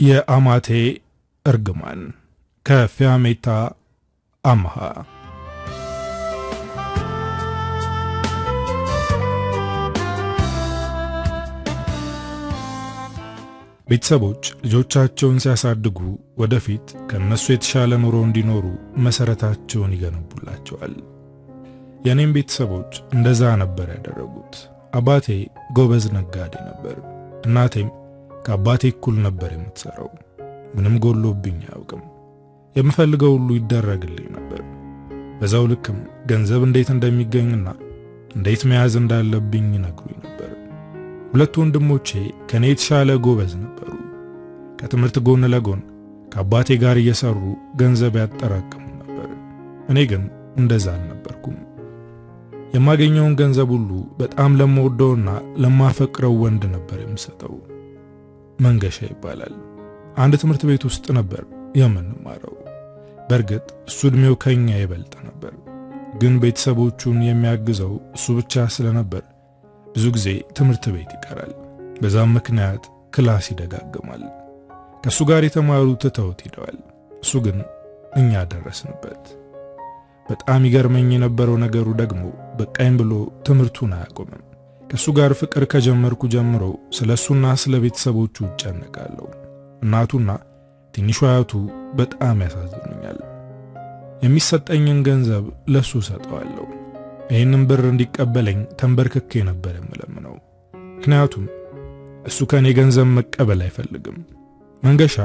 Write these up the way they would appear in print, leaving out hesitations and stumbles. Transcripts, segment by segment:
የአማቴ እርግማን ከፊያሜታ አምሃ። ቤተሰቦች ልጆቻቸውን ሲያሳድጉ ወደፊት ከነሱ የተሻለ ኑሮ እንዲኖሩ መሰረታቸውን ይገነቡላቸዋል። የኔም ቤተሰቦች እንደዛ ነበር ያደረጉት። አባቴ ጎበዝ ነጋዴ ነበር። እናቴም ከአባቴ እኩል ነበር የምትሰራው። ምንም ጎሎብኝ አያውቅም። የምፈልገው ሁሉ ይደረግልኝ ነበር። በዛው ልክም ገንዘብ እንዴት እንደሚገኝና እንዴት መያዝ እንዳለብኝ ይነግሩኝ ነበር። ሁለት ወንድሞቼ ከኔ የተሻለ ጎበዝ ነበሩ። ከትምህርት ጎን ለጎን ከአባቴ ጋር እየሰሩ ገንዘብ ያጠራቅሙ ነበር። እኔ ግን እንደዛ አልነበርኩም። የማገኘውን ገንዘብ ሁሉ በጣም ለምወደውና ለማፈቅረው ወንድ ነበር የምሰጠው። መንገሻ ይባላል። አንድ ትምህርት ቤት ውስጥ ነበር የምንማረው። በእርግጥ እሱ እድሜው ከኛ ይበልጥ ነበር፣ ግን ቤተሰቦቹን የሚያግዘው እሱ ብቻ ስለነበር ብዙ ጊዜ ትምህርት ቤት ይቀራል። በዛም ምክንያት ክላስ ይደጋግማል። ከሱ ጋር የተማሩት ትተውት ሄደዋል። እሱ ግን እኛ ደረስንበት። በጣም ይገርመኝ የነበረው ነገሩ ደግሞ በቃኝ ብሎ ትምህርቱን አያቆምም። ከሱ ጋር ፍቅር ከጀመርኩ ጀምሮ ስለሱና ስለ ቤተሰቦቹ እጨነቃለሁ። እናቱና ትንሿ አያቱ በጣም ያሳዝኑኛል። የሚሰጠኝን ገንዘብ ለሱ ሰጠዋለሁ። ይህንን ብር እንዲቀበለኝ ተንበርክኬ ነበር የምለምነው። ምክንያቱም እሱ ከኔ ገንዘብ መቀበል አይፈልግም። መንገሻ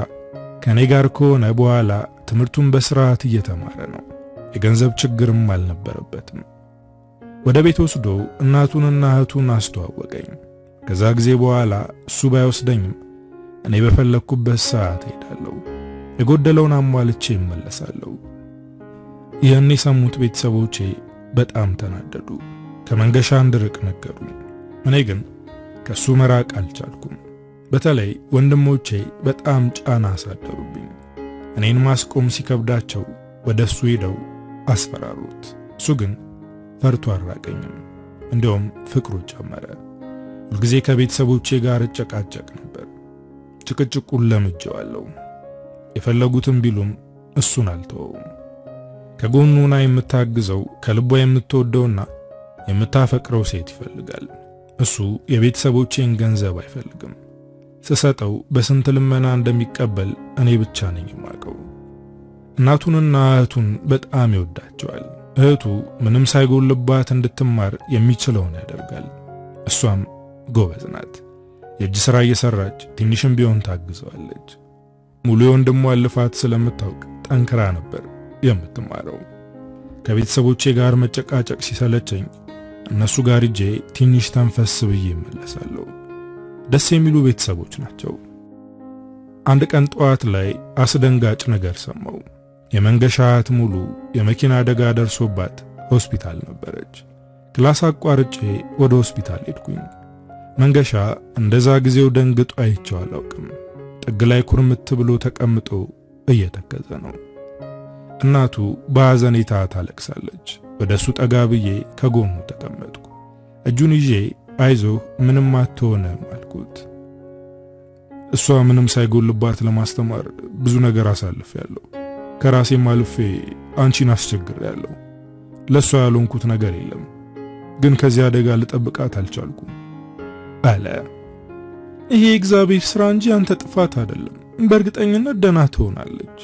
ከኔ ጋር ከሆነ በኋላ ትምህርቱን በስርዓት እየተማረ ነው። የገንዘብ ችግርም አልነበረበትም። ወደ ቤት ወስዶ እናቱንና እህቱን አስተዋወቀኝ። ከዛ ጊዜ በኋላ እሱ ባይወስደኝም እኔ በፈለኩበት ሰዓት ሄዳለሁ። የጎደለውን አሟልቼ እመለሳለሁ። ይህን የሰሙት ቤተሰቦቼ በጣም ተናደዱ። ከመንገሻ እንድርቅ ነገሩኝ። እኔ ግን ከሱ መራቅ አልቻልኩም። በተለይ ወንድሞቼ በጣም ጫና አሳደሩብኝ። እኔን ማስቆም ሲከብዳቸው ወደሱ ሄደው አስፈራሩት። እሱ ግን ፈርቶ አራቀኝም። እንዲያውም ፍቅሩ ጨመረ። ሁልጊዜ ከቤተሰቦቼ ጋር እጨቃጨቅ ነበር። ጭቅጭቁን ለምጄዋለሁ። የፈለጉትን ቢሉም እሱን አልተወውም። ከጎኑና የምታግዘው ከልቧ የምትወደውና የምታፈቅረው ሴት ይፈልጋል። እሱ የቤተሰቦቼን ገንዘብ አይፈልግም። ስሰጠው በስንት ልመና እንደሚቀበል እኔ ብቻ ነኝ የማውቀው። እናቱንና እህቱን በጣም ይወዳቸዋል። እህቱ ምንም ሳይጎልባት እንድትማር የሚችለውን ያደርጋል። እሷም ጎበዝ ናት። የእጅ ሥራ እየሰራች ትንሽም ቢሆን ታግዘዋለች። ሙሉ የወንድሟ ልፋት ስለምታውቅ ጠንክራ ነበር የምትማረው። ከቤተሰቦቼ ጋር መጨቃጨቅ ሲሰለቸኝ እነሱ ጋር ሄጄ ትንሽ ተንፈስ ብዬ እመለሳለሁ። ደስ የሚሉ ቤተሰቦች ናቸው። አንድ ቀን ጠዋት ላይ አስደንጋጭ ነገር ሰማው። የመንገሻ እህት ሙሉ የመኪና አደጋ ደርሶባት ሆስፒታል ነበረች። ክላስ አቋርጬ ወደ ሆስፒታል ሄድኩኝ። መንገሻ እንደዛ ጊዜው ደንግጦ አይቼው አላውቅም። ጥግ ላይ ኩርምት ብሎ ተቀምጦ እየተከዘ ነው። እናቱ በሐዘኔታ ታለቅሳለች። ወደሱ ጠጋ ብዬ ከጎኑ ተቀመጥኩ። እጁን ይዤ አይዞህ ምንም አትሆንም አልኩት። እሷ ምንም ሳይጎልባት ለማስተማር ብዙ ነገር አሳልፌያለሁ። ከራሴም አልፌ አንቺን አስቸግሬያለሁ። ለሷ ያልሆንኩት ነገር የለም፣ ግን ከዚህ አደጋ ልጠብቃት አልቻልኩም አለ። ይሄ እግዚአብሔር ሥራ እንጂ አንተ ጥፋት አይደለም። በእርግጠኝነት ደህና ትሆናለች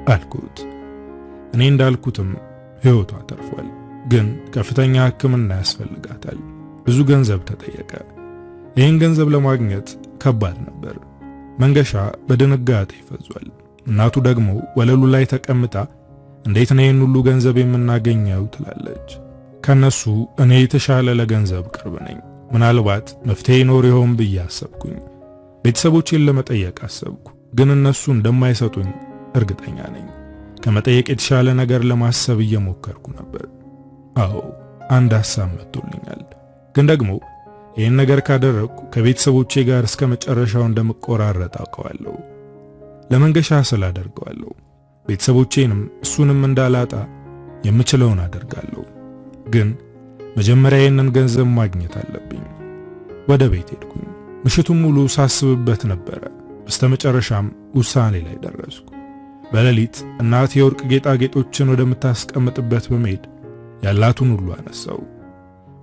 አልኩት። እኔ እንዳልኩትም ሕይወቷ ተርፏል፣ ግን ከፍተኛ ሕክምና ያስፈልጋታል። ብዙ ገንዘብ ተጠየቀ። ይህን ገንዘብ ለማግኘት ከባድ ነበር። መንገሻ በድንጋጤ ይፈዟል። እናቱ ደግሞ ወለሉ ላይ ተቀምጣ እንዴት ነው ይህን ሁሉ ገንዘብ የምናገኘው ትላለች። ከነሱ እኔ የተሻለ ለገንዘብ ቅርብ ነኝ። ምናልባት መፍትሄ ይኖር ይሆን ብዬ አሰብኩኝ። ቤተሰቦቼን ለመጠየቅ አሰብኩ፣ ግን እነሱ እንደማይሰጡኝ እርግጠኛ ነኝ። ከመጠየቅ የተሻለ ነገር ለማሰብ እየሞከርኩ ነበር። አዎ አንድ ሐሳብ መጥቶልኛል። ግን ደግሞ ይህን ነገር ካደረግኩ ከቤተሰቦቼ ጋር እስከ መጨረሻው እንደምቆራረጥ አውቀዋለሁ። ለመንገሻ ስላደርገዋለሁ። ቤተሰቦቼንም እሱንም እንዳላጣ የምችለውን አደርጋለሁ። ግን መጀመሪያ ይህንን ገንዘብ ማግኘት አለብኝ። ወደ ቤት ሄድኩኝ። ምሽቱን ሙሉ ሳስብበት ነበረ። በስተመጨረሻም ውሳኔ ላይ ደረስኩ። በሌሊት እናቴ የወርቅ ጌጣጌጦችን ወደምታስቀምጥበት በመሄድ ያላቱን ሁሉ አነሳው።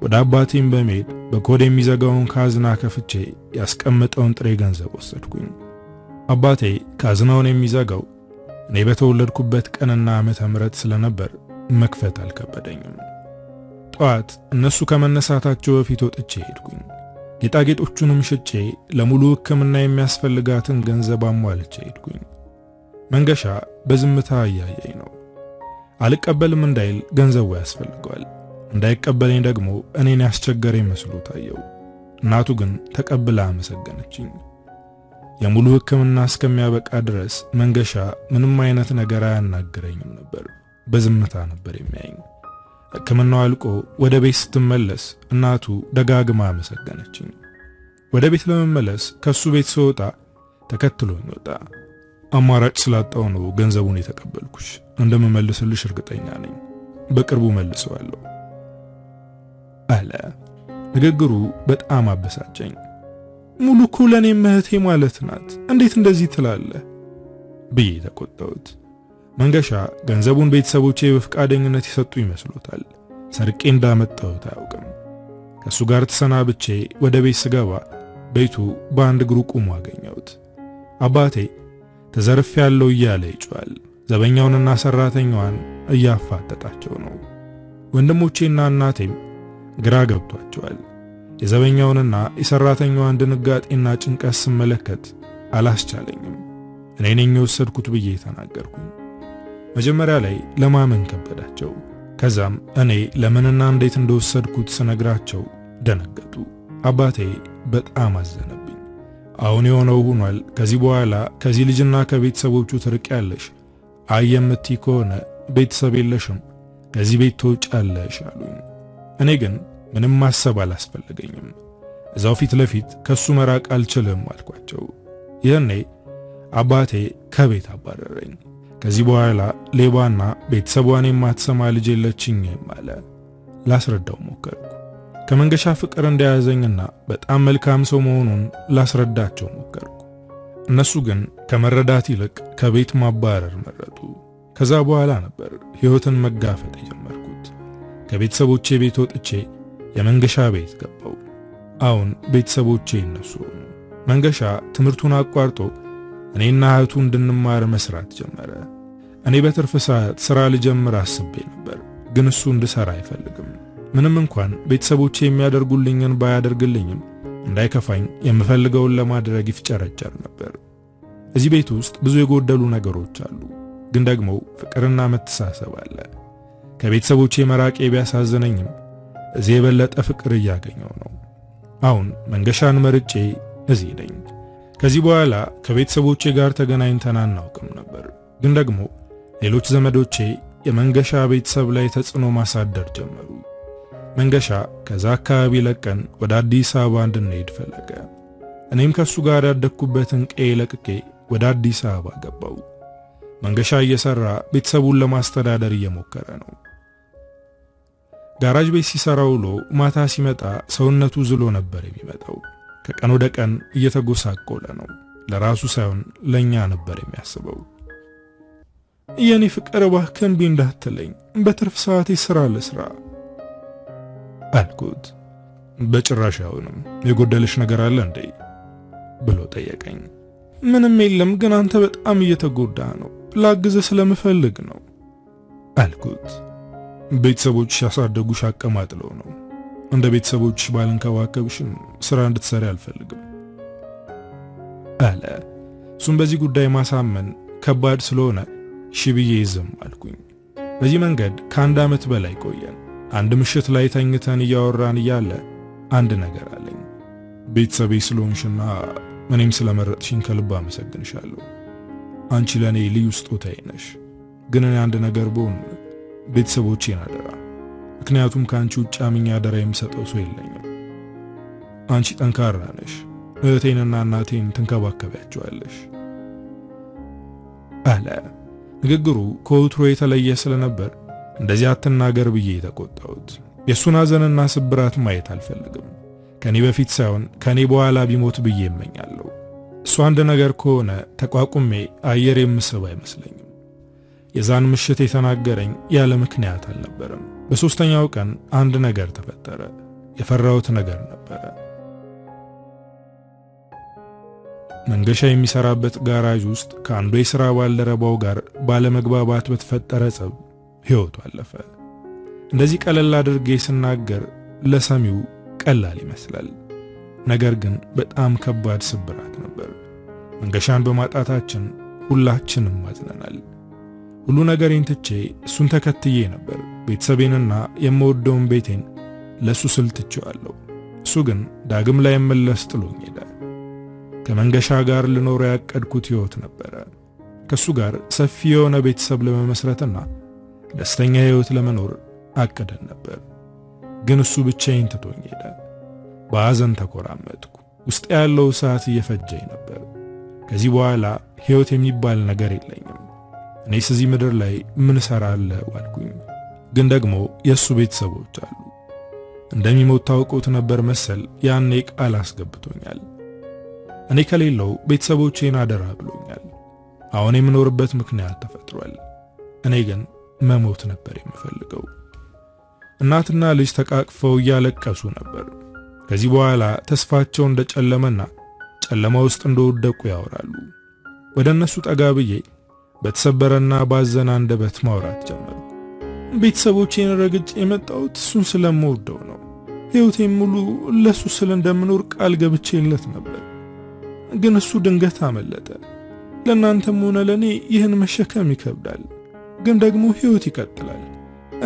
ወደ አባቴም በመሄድ በኮድ የሚዘጋውን ካዝና ከፍቼ ያስቀመጠውን ጥሬ ገንዘብ ወሰድኩኝ። አባቴ ካዝናውን የሚዘጋው እኔ በተወለድኩበት ቀንና ዓመተ ምህረት ስለነበር መክፈት አልከበደኝም። ጠዋት እነሱ ከመነሳታቸው በፊት ወጥቼ ሄድኩኝ። ጌጣጌጦቹንም ሽጬ ለሙሉ ሕክምና የሚያስፈልጋትን ገንዘብ አሟልቼ ሄድኩኝ። መንገሻ በዝምታ እያየኝ ነው። አልቀበልም እንዳይል ገንዘቡ ያስፈልገዋል፣ እንዳይቀበለኝ ደግሞ እኔን ያስቸገረኝ መስሎ ታየው። እናቱ ግን ተቀብላ አመሰገነችኝ። የሙሉ ሕክምና እስከሚያበቃ ድረስ መንገሻ ምንም አይነት ነገር አያናግረኝም ነበር። በዝምታ ነበር የሚያየኝ። ሕክምናው አልቆ ወደ ቤት ስትመለስ እናቱ ደጋግማ አመሰገነችኝ። ወደ ቤት ለመመለስ ከሱ ቤት ስወጣ ተከትሎኝ ወጣ። አማራጭ ስላጣው ነው ገንዘቡን የተቀበልኩሽ። እንደምመልስልሽ እርግጠኛ ነኝ። በቅርቡ መልሰዋለሁ አለ። ንግግሩ በጣም አበሳጨኝ። ሙሉ እኮ ለኔም እህቴ ማለት ናት፣ እንዴት እንደዚህ ትላለህ ብዬ ተቆጣሁት። መንገሻ ገንዘቡን ቤተሰቦቼ በፍቃደኝነት ይሰጡ ይመስሎታል። ሰርቄ እንዳመጣሁት አያውቅም። ከሱ ጋር ተሰናብቼ ወደ ቤት ስገባ ቤቱ በአንድ እግሩ ቆሞ አገኘሁት። አባቴ ተዘርፍ ያለው እያለ ይጮሃል። ዘበኛውንና ሰራተኛዋን እያፋጠጣቸው ነው። ወንድሞቼና እናቴም ግራ ገብቷቸዋል። የዘበኛውንና የሰራተኛዋን ድንጋጤና ጭንቀት ስመለከት አላስቻለኝም። እኔ ነኝ የወሰድኩት ብዬ ተናገርኩኝ። መጀመሪያ ላይ ለማመን ከበዳቸው። ከዛም እኔ ለምንና እንዴት እንደወሰድኩት ስነግራቸው ደነገጡ። አባቴ በጣም አዘነብኝ። አሁን የሆነው ሆኗል። ከዚህ በኋላ ከዚህ ልጅና ከቤተሰቦቹ ትርቂያለሽ። አይ የምትይ ከሆነ ቤተሰብ የለሽም፣ ከዚህ ቤት ትወጫለሽ አሉኝ። እኔ ግን ምንም ማሰብ አላስፈልገኝም። እዛው ፊት ለፊት ከሱ መራቅ አልችልም አልኳቸው። ይህኔ አባቴ ከቤት አባረረኝ። ከዚህ በኋላ ሌባና ቤተሰቧን የማትሰማ ልጅ የለችኝም አለ። ላስረዳው ሞከርኩ። ከመንገሻ ፍቅር እንደያዘኝና በጣም መልካም ሰው መሆኑን ላስረዳቸው ሞከርኩ። እነሱ ግን ከመረዳት ይልቅ ከቤት ማባረር መረጡ። ከዛ በኋላ ነበር ሕይወትን መጋፈጥ የጀመርኩት። ከቤተሰቦቼ ቤት ወጥቼ የመንገሻ ቤት ገባው። አሁን ቤተሰቦቼ እነሱ ሆኑ። መንገሻ ትምህርቱን አቋርጦ እኔና እህቱ እንድንማር መስራት ጀመረ። እኔ በትርፍ ሰዓት ስራ ልጀምር አስቤ ነበር፣ ግን እሱ እንድሰራ አይፈልግም። ምንም እንኳን ቤተሰቦቼ የሚያደርጉልኝን ባያደርግልኝም እንዳይከፋኝ የምፈልገውን ለማድረግ ይፍጨረጨር ነበር። እዚህ ቤት ውስጥ ብዙ የጎደሉ ነገሮች አሉ፣ ግን ደግሞ ፍቅርና መተሳሰብ አለ። ከቤተሰቦቼ መራቄ ቢያሳዝነኝም እዚህ የበለጠ ፍቅር እያገኘው ነው። አሁን መንገሻን መርጬ እዚህ ነኝ። ከዚህ በኋላ ከቤተሰቦቼ ጋር ተገናኝተን አናውቅም ነበር፣ ግን ደግሞ ሌሎች ዘመዶቼ የመንገሻ ቤተሰብ ላይ ተጽዕኖ ማሳደር ጀመሩ። መንገሻ ከዛ አካባቢ ለቀን ወደ አዲስ አበባ እንድንሄድ ፈለገ። እኔም ከሱ ጋር ያደግኩበትን ቀዬ ለቅቄ ወደ አዲስ አበባ ገባው። መንገሻ እየሰራ ቤተሰቡን ለማስተዳደር እየሞከረ ነው። ጋራጅ ቤት ሲሰራ ውሎ ማታ ሲመጣ ሰውነቱ ዝሎ ነበር የሚመጣው። ከቀን ወደ ቀን እየተጎሳቆለ ነው። ለራሱ ሳይሆን ለኛ ነበር የሚያስበው። የኔ ፍቅር እባክህ እምቢ እንዳትለኝ፣ በትርፍ ሰዓቴ ስራ ልስራ አልኩት። በጭራሽ አይሆንም፣ የጎደለሽ ነገር አለ እንዴ ብሎ ጠየቀኝ። ምንም የለም፣ ግን አንተ በጣም እየተጎዳህ ነው፣ ላግዝህ ስለምፈልግ ነው አልኩት። ቤተሰቦች ያሳደጉሽ አቀማጥለው ነው። እንደ ቤተሰቦች ባልንከባከብሽም ስራ እንድትሰሪ አልፈልግም አለ። እሱም በዚህ ጉዳይ ማሳመን ከባድ ስለሆነ እሺ ብዬ ዝም አልኩኝ። በዚህ መንገድ ከአንድ ዓመት በላይ ቆየን። አንድ ምሽት ላይ ተኝተን እያወራን እያለ አንድ ነገር አለኝ። ቤተሰቤ ስለሆንሽና እኔም ስለመረጥሽኝ ከልብ አመሰግንሻለሁ። አንቺ ለኔ ልዩ ስጦታዬ ነሽ። ግን እኔ አንድ ነገር ብሆን ቤተሰቦቼን አደራ፣ ምክንያቱም ከአንቺ ውጭ አምኜ አደራ የምሰጠው ሰው የለኝም። አንቺ ጠንካራ ነሽ፣ እህቴንና እናቴን ትንከባከቢያቸዋለሽ አለ። ንግግሩ ከወትሮ የተለየ ስለነበር እንደዚህ አትናገር ብዬ ተቆጣሁት። የሱን ሐዘንና ስብራት ማየት አልፈልግም። ከኔ በፊት ሳይሆን ከኔ በኋላ ቢሞት ብዬ እመኛለሁ። እሱ አንድ ነገር ከሆነ ተቋቁሜ አየር የምስብ አይመስለኝም። የዛን ምሽት የተናገረኝ ያለ ምክንያት አልነበረም። በሶስተኛው ቀን አንድ ነገር ተፈጠረ። የፈራሁት ነገር ነበረ። መንገሻ የሚሰራበት ጋራጅ ውስጥ ከአንዱ የሥራ ባልደረባው ጋር ባለመግባባት በተፈጠረ ጸብ ሕይወቱ አለፈ። እንደዚህ ቀለል አድርጌ ስናገር ለሰሚው ቀላል ይመስላል። ነገር ግን በጣም ከባድ ስብራት ነበር። መንገሻን በማጣታችን ሁላችንም ማዝነናል። ሁሉ ነገሬን ትቼ እሱን ተከትዬ ነበር። ቤተሰቤንና የምወደውን ቤቴን ለሱ ስል ትቼዋለሁ። እሱ ግን ዳግም ላይ መለስ ጥሎኝ ሄደ። ከመንገሻ ጋር ልኖር ያቀድኩት ሕይወት ነበረ። ከሱ ጋር ሰፊ የሆነ ቤተሰብ ለመመስረትና ደስተኛ ሕይወት ለመኖር አቅደን ነበር። ግን እሱ ብቻዬን ትቶኝ ሄደ። በሐዘን ተኮራመጥኩ። ውስጥ ያለው እሳት እየፈጀኝ ነበር። ከዚህ በኋላ ሕይወት የሚባል ነገር የለኝም። እኔስ እዚህ ምድር ላይ ምን እሰራለሁ አልኩኝ። ግን ደግሞ የሱ ቤተሰቦች አሉ። እንደሚሞት ታውቁት ነበር መሰል ያኔ ቃል አስገብቶኛል። እኔ ከሌለው ቤተሰቦቼን አደራ ብሎኛል። አሁን የምኖርበት ምክንያት ተፈጥሯል። እኔ ግን መሞት ነበር የምፈልገው። እናትና ልጅ ተቃቅፈው እያለቀሱ ነበር። ከዚህ በኋላ ተስፋቸው እንደጨለመና ጨለማ ውስጥ እንደወደቁ ያወራሉ። ወደ እነሱ ጠጋ ብዬ በተሰበረና ባዘነ አንደበት ማውራት ጀመርኩ። ቤተሰቦቼን ረግጬ የመጣሁት እሱን ስለምወደው ነው። ሕይወቴን ሙሉ ለሱ ስለ እንደምኖር ቃል ገብቼለት ነበር። ግን እሱ ድንገት አመለጠ። ለእናንተም ሆነ ለእኔ ይህን መሸከም ይከብዳል። ግን ደግሞ ሕይወት ይቀጥላል።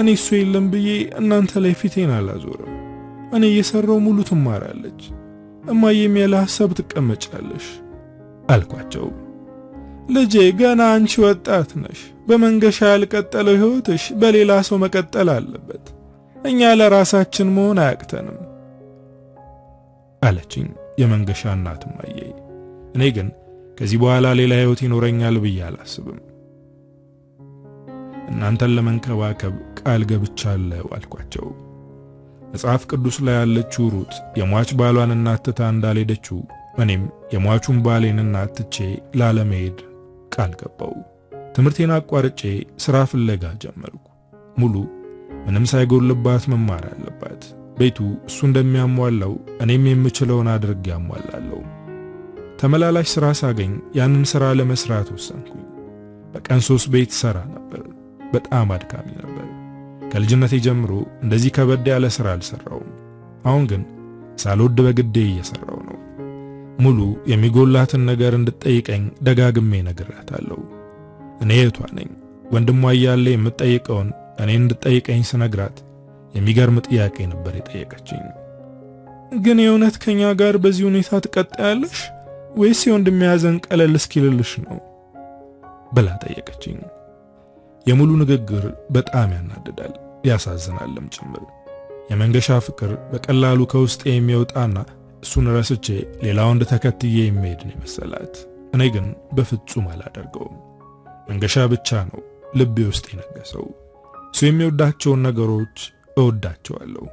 እኔ እሱ የለም ብዬ እናንተ ላይ ፊቴን አላዞርም። እኔ እየሰራው ሙሉ ትማራለች፣ እማዬም ያለ ሐሳብ ትቀመጫለሽ አልኳቸው። ልጄ ገና አንቺ ወጣት ነሽ። በመንገሻ ያልቀጠለው ሕይወትሽ በሌላ ሰው መቀጠል አለበት። እኛ ለራሳችን መሆን አያቅተንም አለችኝ የመንገሻ እናት እማዬ። እኔ ግን ከዚህ በኋላ ሌላ ሕይወት ይኖረኛል ብዬ አላስብም። እናንተን ለመንከባከብ ቃል ገብቻለሁ አልኳቸው። መጽሐፍ ቅዱስ ላይ ያለችው ሩት የሟች ባሏን እናት ትታ እንዳልሄደችው እኔም የሟቹን ባሌን እናት ትቼ ላለመሄድ ቃል ገባው። ትምህርቴን አቋርጬ ሥራ ፍለጋ ጀመርኩ። ሙሉ ምንም ሳይጎልባት መማር አለባት። ቤቱ እሱ እንደሚያሟላው እኔም የምችለውን አድርጌ ያሟላለሁ። ተመላላሽ ሥራ ሳገኝ ያንን ሥራ ለመስራት ወሰንኩኝ። በቀን 3 ቤት ሠራ ነበር። በጣም አድካሚ ነበር። ከልጅነቴ ጀምሮ እንደዚህ ከበድ ያለ ሥራ አልሰራውም። አሁን ግን ሳልወድ በግዴ እየሰራው ነው። ሙሉ የሚጎላትን ነገር እንድትጠይቀኝ ደጋግሜ ነግራታለሁ። እኔ እህቷ ነኝ። ወንድሟ እያለ የምትጠይቀውን እኔ እንድትጠይቀኝ ስነግራት የሚገርም ጥያቄ ነበር የጠየቀችኝ። ግን የእውነት ከኛ ጋር በዚህ ሁኔታ ትቀጥያለሽ ወይስ የወንድም ያዘን ቀለል እስኪልልሽ ነው ብላ ጠየቀችኝ። የሙሉ ንግግር በጣም ያናድዳል፣ ያሳዝናልም ጭምር። የመንገሻ ፍቅር በቀላሉ ከውስጤ የሚወጣና እሱን ረስቼ ሌላ ወንድ ተከትዬ የሚሄድ ነው መሰላት። እኔ ግን በፍጹም አላደርገውም። መንገሻ ብቻ ነው ልቤ ውስጥ የነገሰው። እሱ የሚወዳቸውን ነገሮች እወዳቸዋለሁ።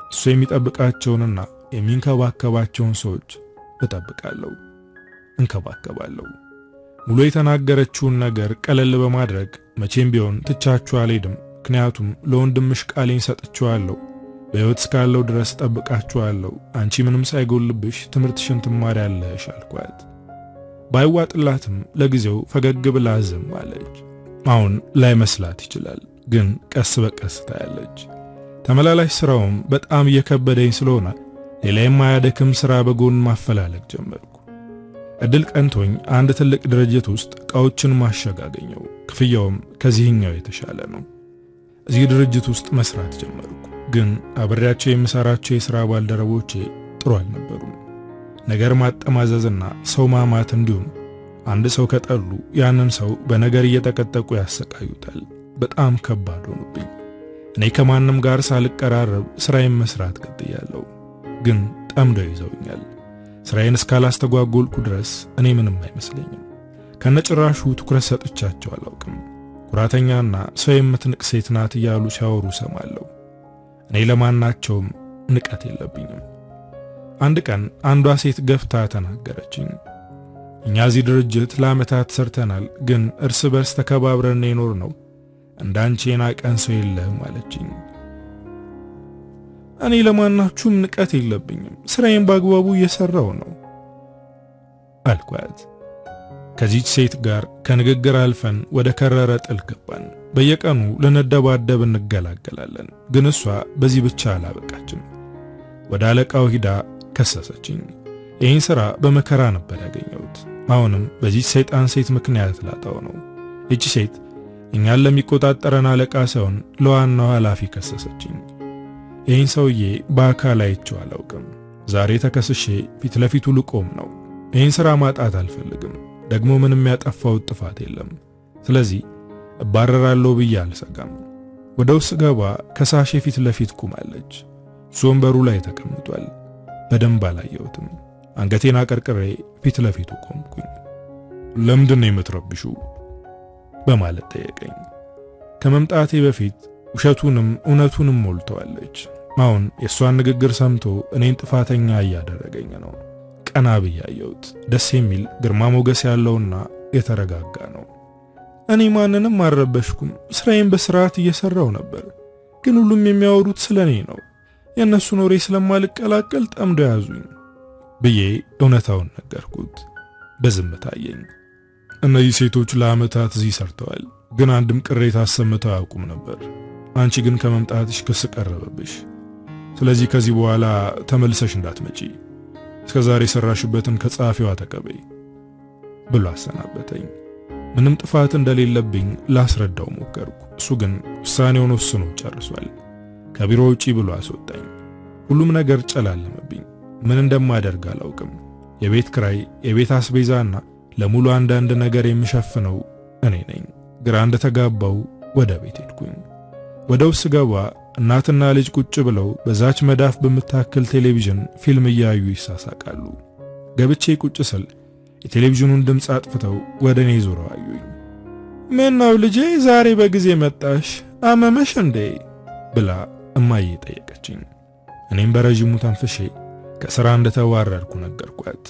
እሱ የሚጠብቃቸውንና የሚንከባከባቸውን ሰዎች እጠብቃለሁ፣ እንከባከባለሁ። ሙሉ የተናገረችውን ነገር ቀለል በማድረግ መቼም ቢሆን ትቻችሁ አልሄድም፣ ምክንያቱም ለወንድምሽ ቃሌን ሰጥቼዋለሁ፣ በሕይወት እስካለው ድረስ ጠብቃችኋለሁ፣ አንቺ ምንም ሳይጎልብሽ ትምህርትሽን ትማሪያለሽ አልኳት። ባይዋጥላትም ለጊዜው ፈገግ ብላ ዝም አለች። አሁን ላይ መስላት ይችላል፣ ግን ቀስ በቀስ ታያለች። ተመላላሽ ሥራውም በጣም እየከበደኝ ስለሆነ ሌላ የማያደክም ሥራ በጎን ማፈላለግ ጀመርኩ። እድል ቀንቶኝ አንድ ትልቅ ድርጅት ውስጥ ዕቃዎችን ማሸግ አገኘው። ክፍያውም ከዚህኛው የተሻለ ነው። እዚህ ድርጅት ውስጥ መስራት ጀመርኩ። ግን አብሬያቸው የምሰራቸው የሥራ ባልደረቦቼ ጥሩ አልነበሩም። ነገር ማጠማዘዝና ሰው ማማት እንዲሁም አንድ ሰው ከጠሉ ያንን ሰው በነገር እየተቀጠቁ ያሰቃዩታል። በጣም ከባድ ሆኖብኝ እኔ ከማንም ጋር ሳልቀራረብ ሥራዬን መስራት ቀጥያለሁ። ግን ጠምደው ይዘውኛል። ሥራዬን እስካላስተጓጎልኩ ድረስ እኔ ምንም አይመስለኝም። ከነጭራሹ ትኩረት ሰጥቻቸው አላውቅም። ኩራተኛና ሰው የምትንቅ ሴት ናት እያሉ ሲያወሩ ሰማለሁ። እኔ ለማናቸውም ንቀት የለብኝም። አንድ ቀን አንዷ ሴት ገፍታ ተናገረችኝ። እኛ እዚህ ድርጅት ለዓመታት ሰርተናል፣ ግን እርስ በርስ ተከባብረን የኖርነው እንዳንቺ የናቀን ሰው የለም አለችኝ። እኔ ለማናችሁም ንቀት የለብኝም፣ ስራዬን በአግባቡ እየሰራው ነው አልኳት። ከዚህች ሴት ጋር ከንግግር አልፈን ወደ ከረረ ጥል ገባን። በየቀኑ ለነደባደብ እንገላገላለን፣ ግን እሷ በዚህ ብቻ አላበቃችም። ወደ አለቃው ሂዳ ከሰሰችኝ። ይህን ሥራ በመከራ ነበር ያገኘሁት። አሁንም በዚህ ሰይጣን ሴት ምክንያት ላጣው ነው። እቺ ሴት እኛን ለሚቆጣጠረን አለቃ ሳይሆን ለዋናው ኃላፊ ከሰሰችኝ። ይህን ሰውዬ በአካል አይቼው አላውቅም። ዛሬ ተከስሼ ፊት ለፊቱ ልቆም ነው። ይህን ሥራ ማጣት አልፈልግም። ደግሞ ምንም ያጠፋው ጥፋት የለም። ስለዚህ እባረራለሁ ብዬ አልሰጋም። ወደ ውስጥ ገባ። ከሳሼ ፊት ለፊት ቁማለች። እሱ ወንበሩ ላይ ተቀምጧል። በደንብ አላየሁትም። አንገቴን አቀርቅሬ ፊት ለፊቱ ቆምኩኝ። ለምንድን ነው የምትረብሹ በማለት ጠየቀኝ። ከመምጣቴ በፊት ውሸቱንም እውነቱንም ሞልተዋለች። አሁን የእሷን ንግግር ሰምቶ እኔን ጥፋተኛ እያደረገኝ ነው። ቀና ብዬ አየሁት። ደስ የሚል ግርማ ሞገስ ያለውና የተረጋጋ ነው። እኔ ማንንም አልረበሽኩም። ስራዬን በስርዓት እየሰራው ነበር። ግን ሁሉም የሚያወሩት ስለኔ ነው። የእነሱን ወሬ ስለማልቀላቀል ጠምዶ ያዙኝ ብዬ እውነታውን ነገርኩት። በዝምታ አየኝ። እነዚህ ሴቶች ለዓመታት እዚህ ሰርተዋል፣ ግን አንድም ቅሬታ አሰምተው አያውቁም ነበር። አንቺ ግን ከመምጣትሽ ክስ ቀረበብሽ። ስለዚህ ከዚህ በኋላ ተመልሰሽ እንዳትመጪ፣ እስከዛሬ የሰራሽበትን ከጸሐፊዋ ተቀበይ ብሎ አሰናበተኝ። ምንም ጥፋት እንደሌለብኝ ላስረዳው ሞከርኩ። እሱ ግን ውሳኔውን ወስኖ ጨርሷል። ከቢሮ ውጪ ብሎ አስወጣኝ። ሁሉም ነገር ጨላለመብኝ። ምን እንደማደርግ አላውቅም። የቤት ክራይ፣ የቤት አስቤዛና ለሙሉ አንዳንድ ነገር የምሸፍነው እኔ ነኝ። ግራ እንደተጋባው ወደ ቤት ሄድኩኝ። ወደ ውስጥ ገባ። እናትና ልጅ ቁጭ ብለው በዛች መዳፍ በምታክል ቴሌቪዥን ፊልም እያዩ ይሳሳቃሉ። ገብቼ ቁጭ ስል የቴሌቪዥኑን ድምፅ አጥፍተው ወደ እኔ ዞረው አዩኝ። ምን ነው ልጄ ዛሬ በጊዜ መጣሽ? አመመሽ እንዴ ብላ እማዬ ጠየቀችኝ። እኔም በረጅሙ ተንፍሼ ከሥራ እንደተዋረድኩ ነገርኳት።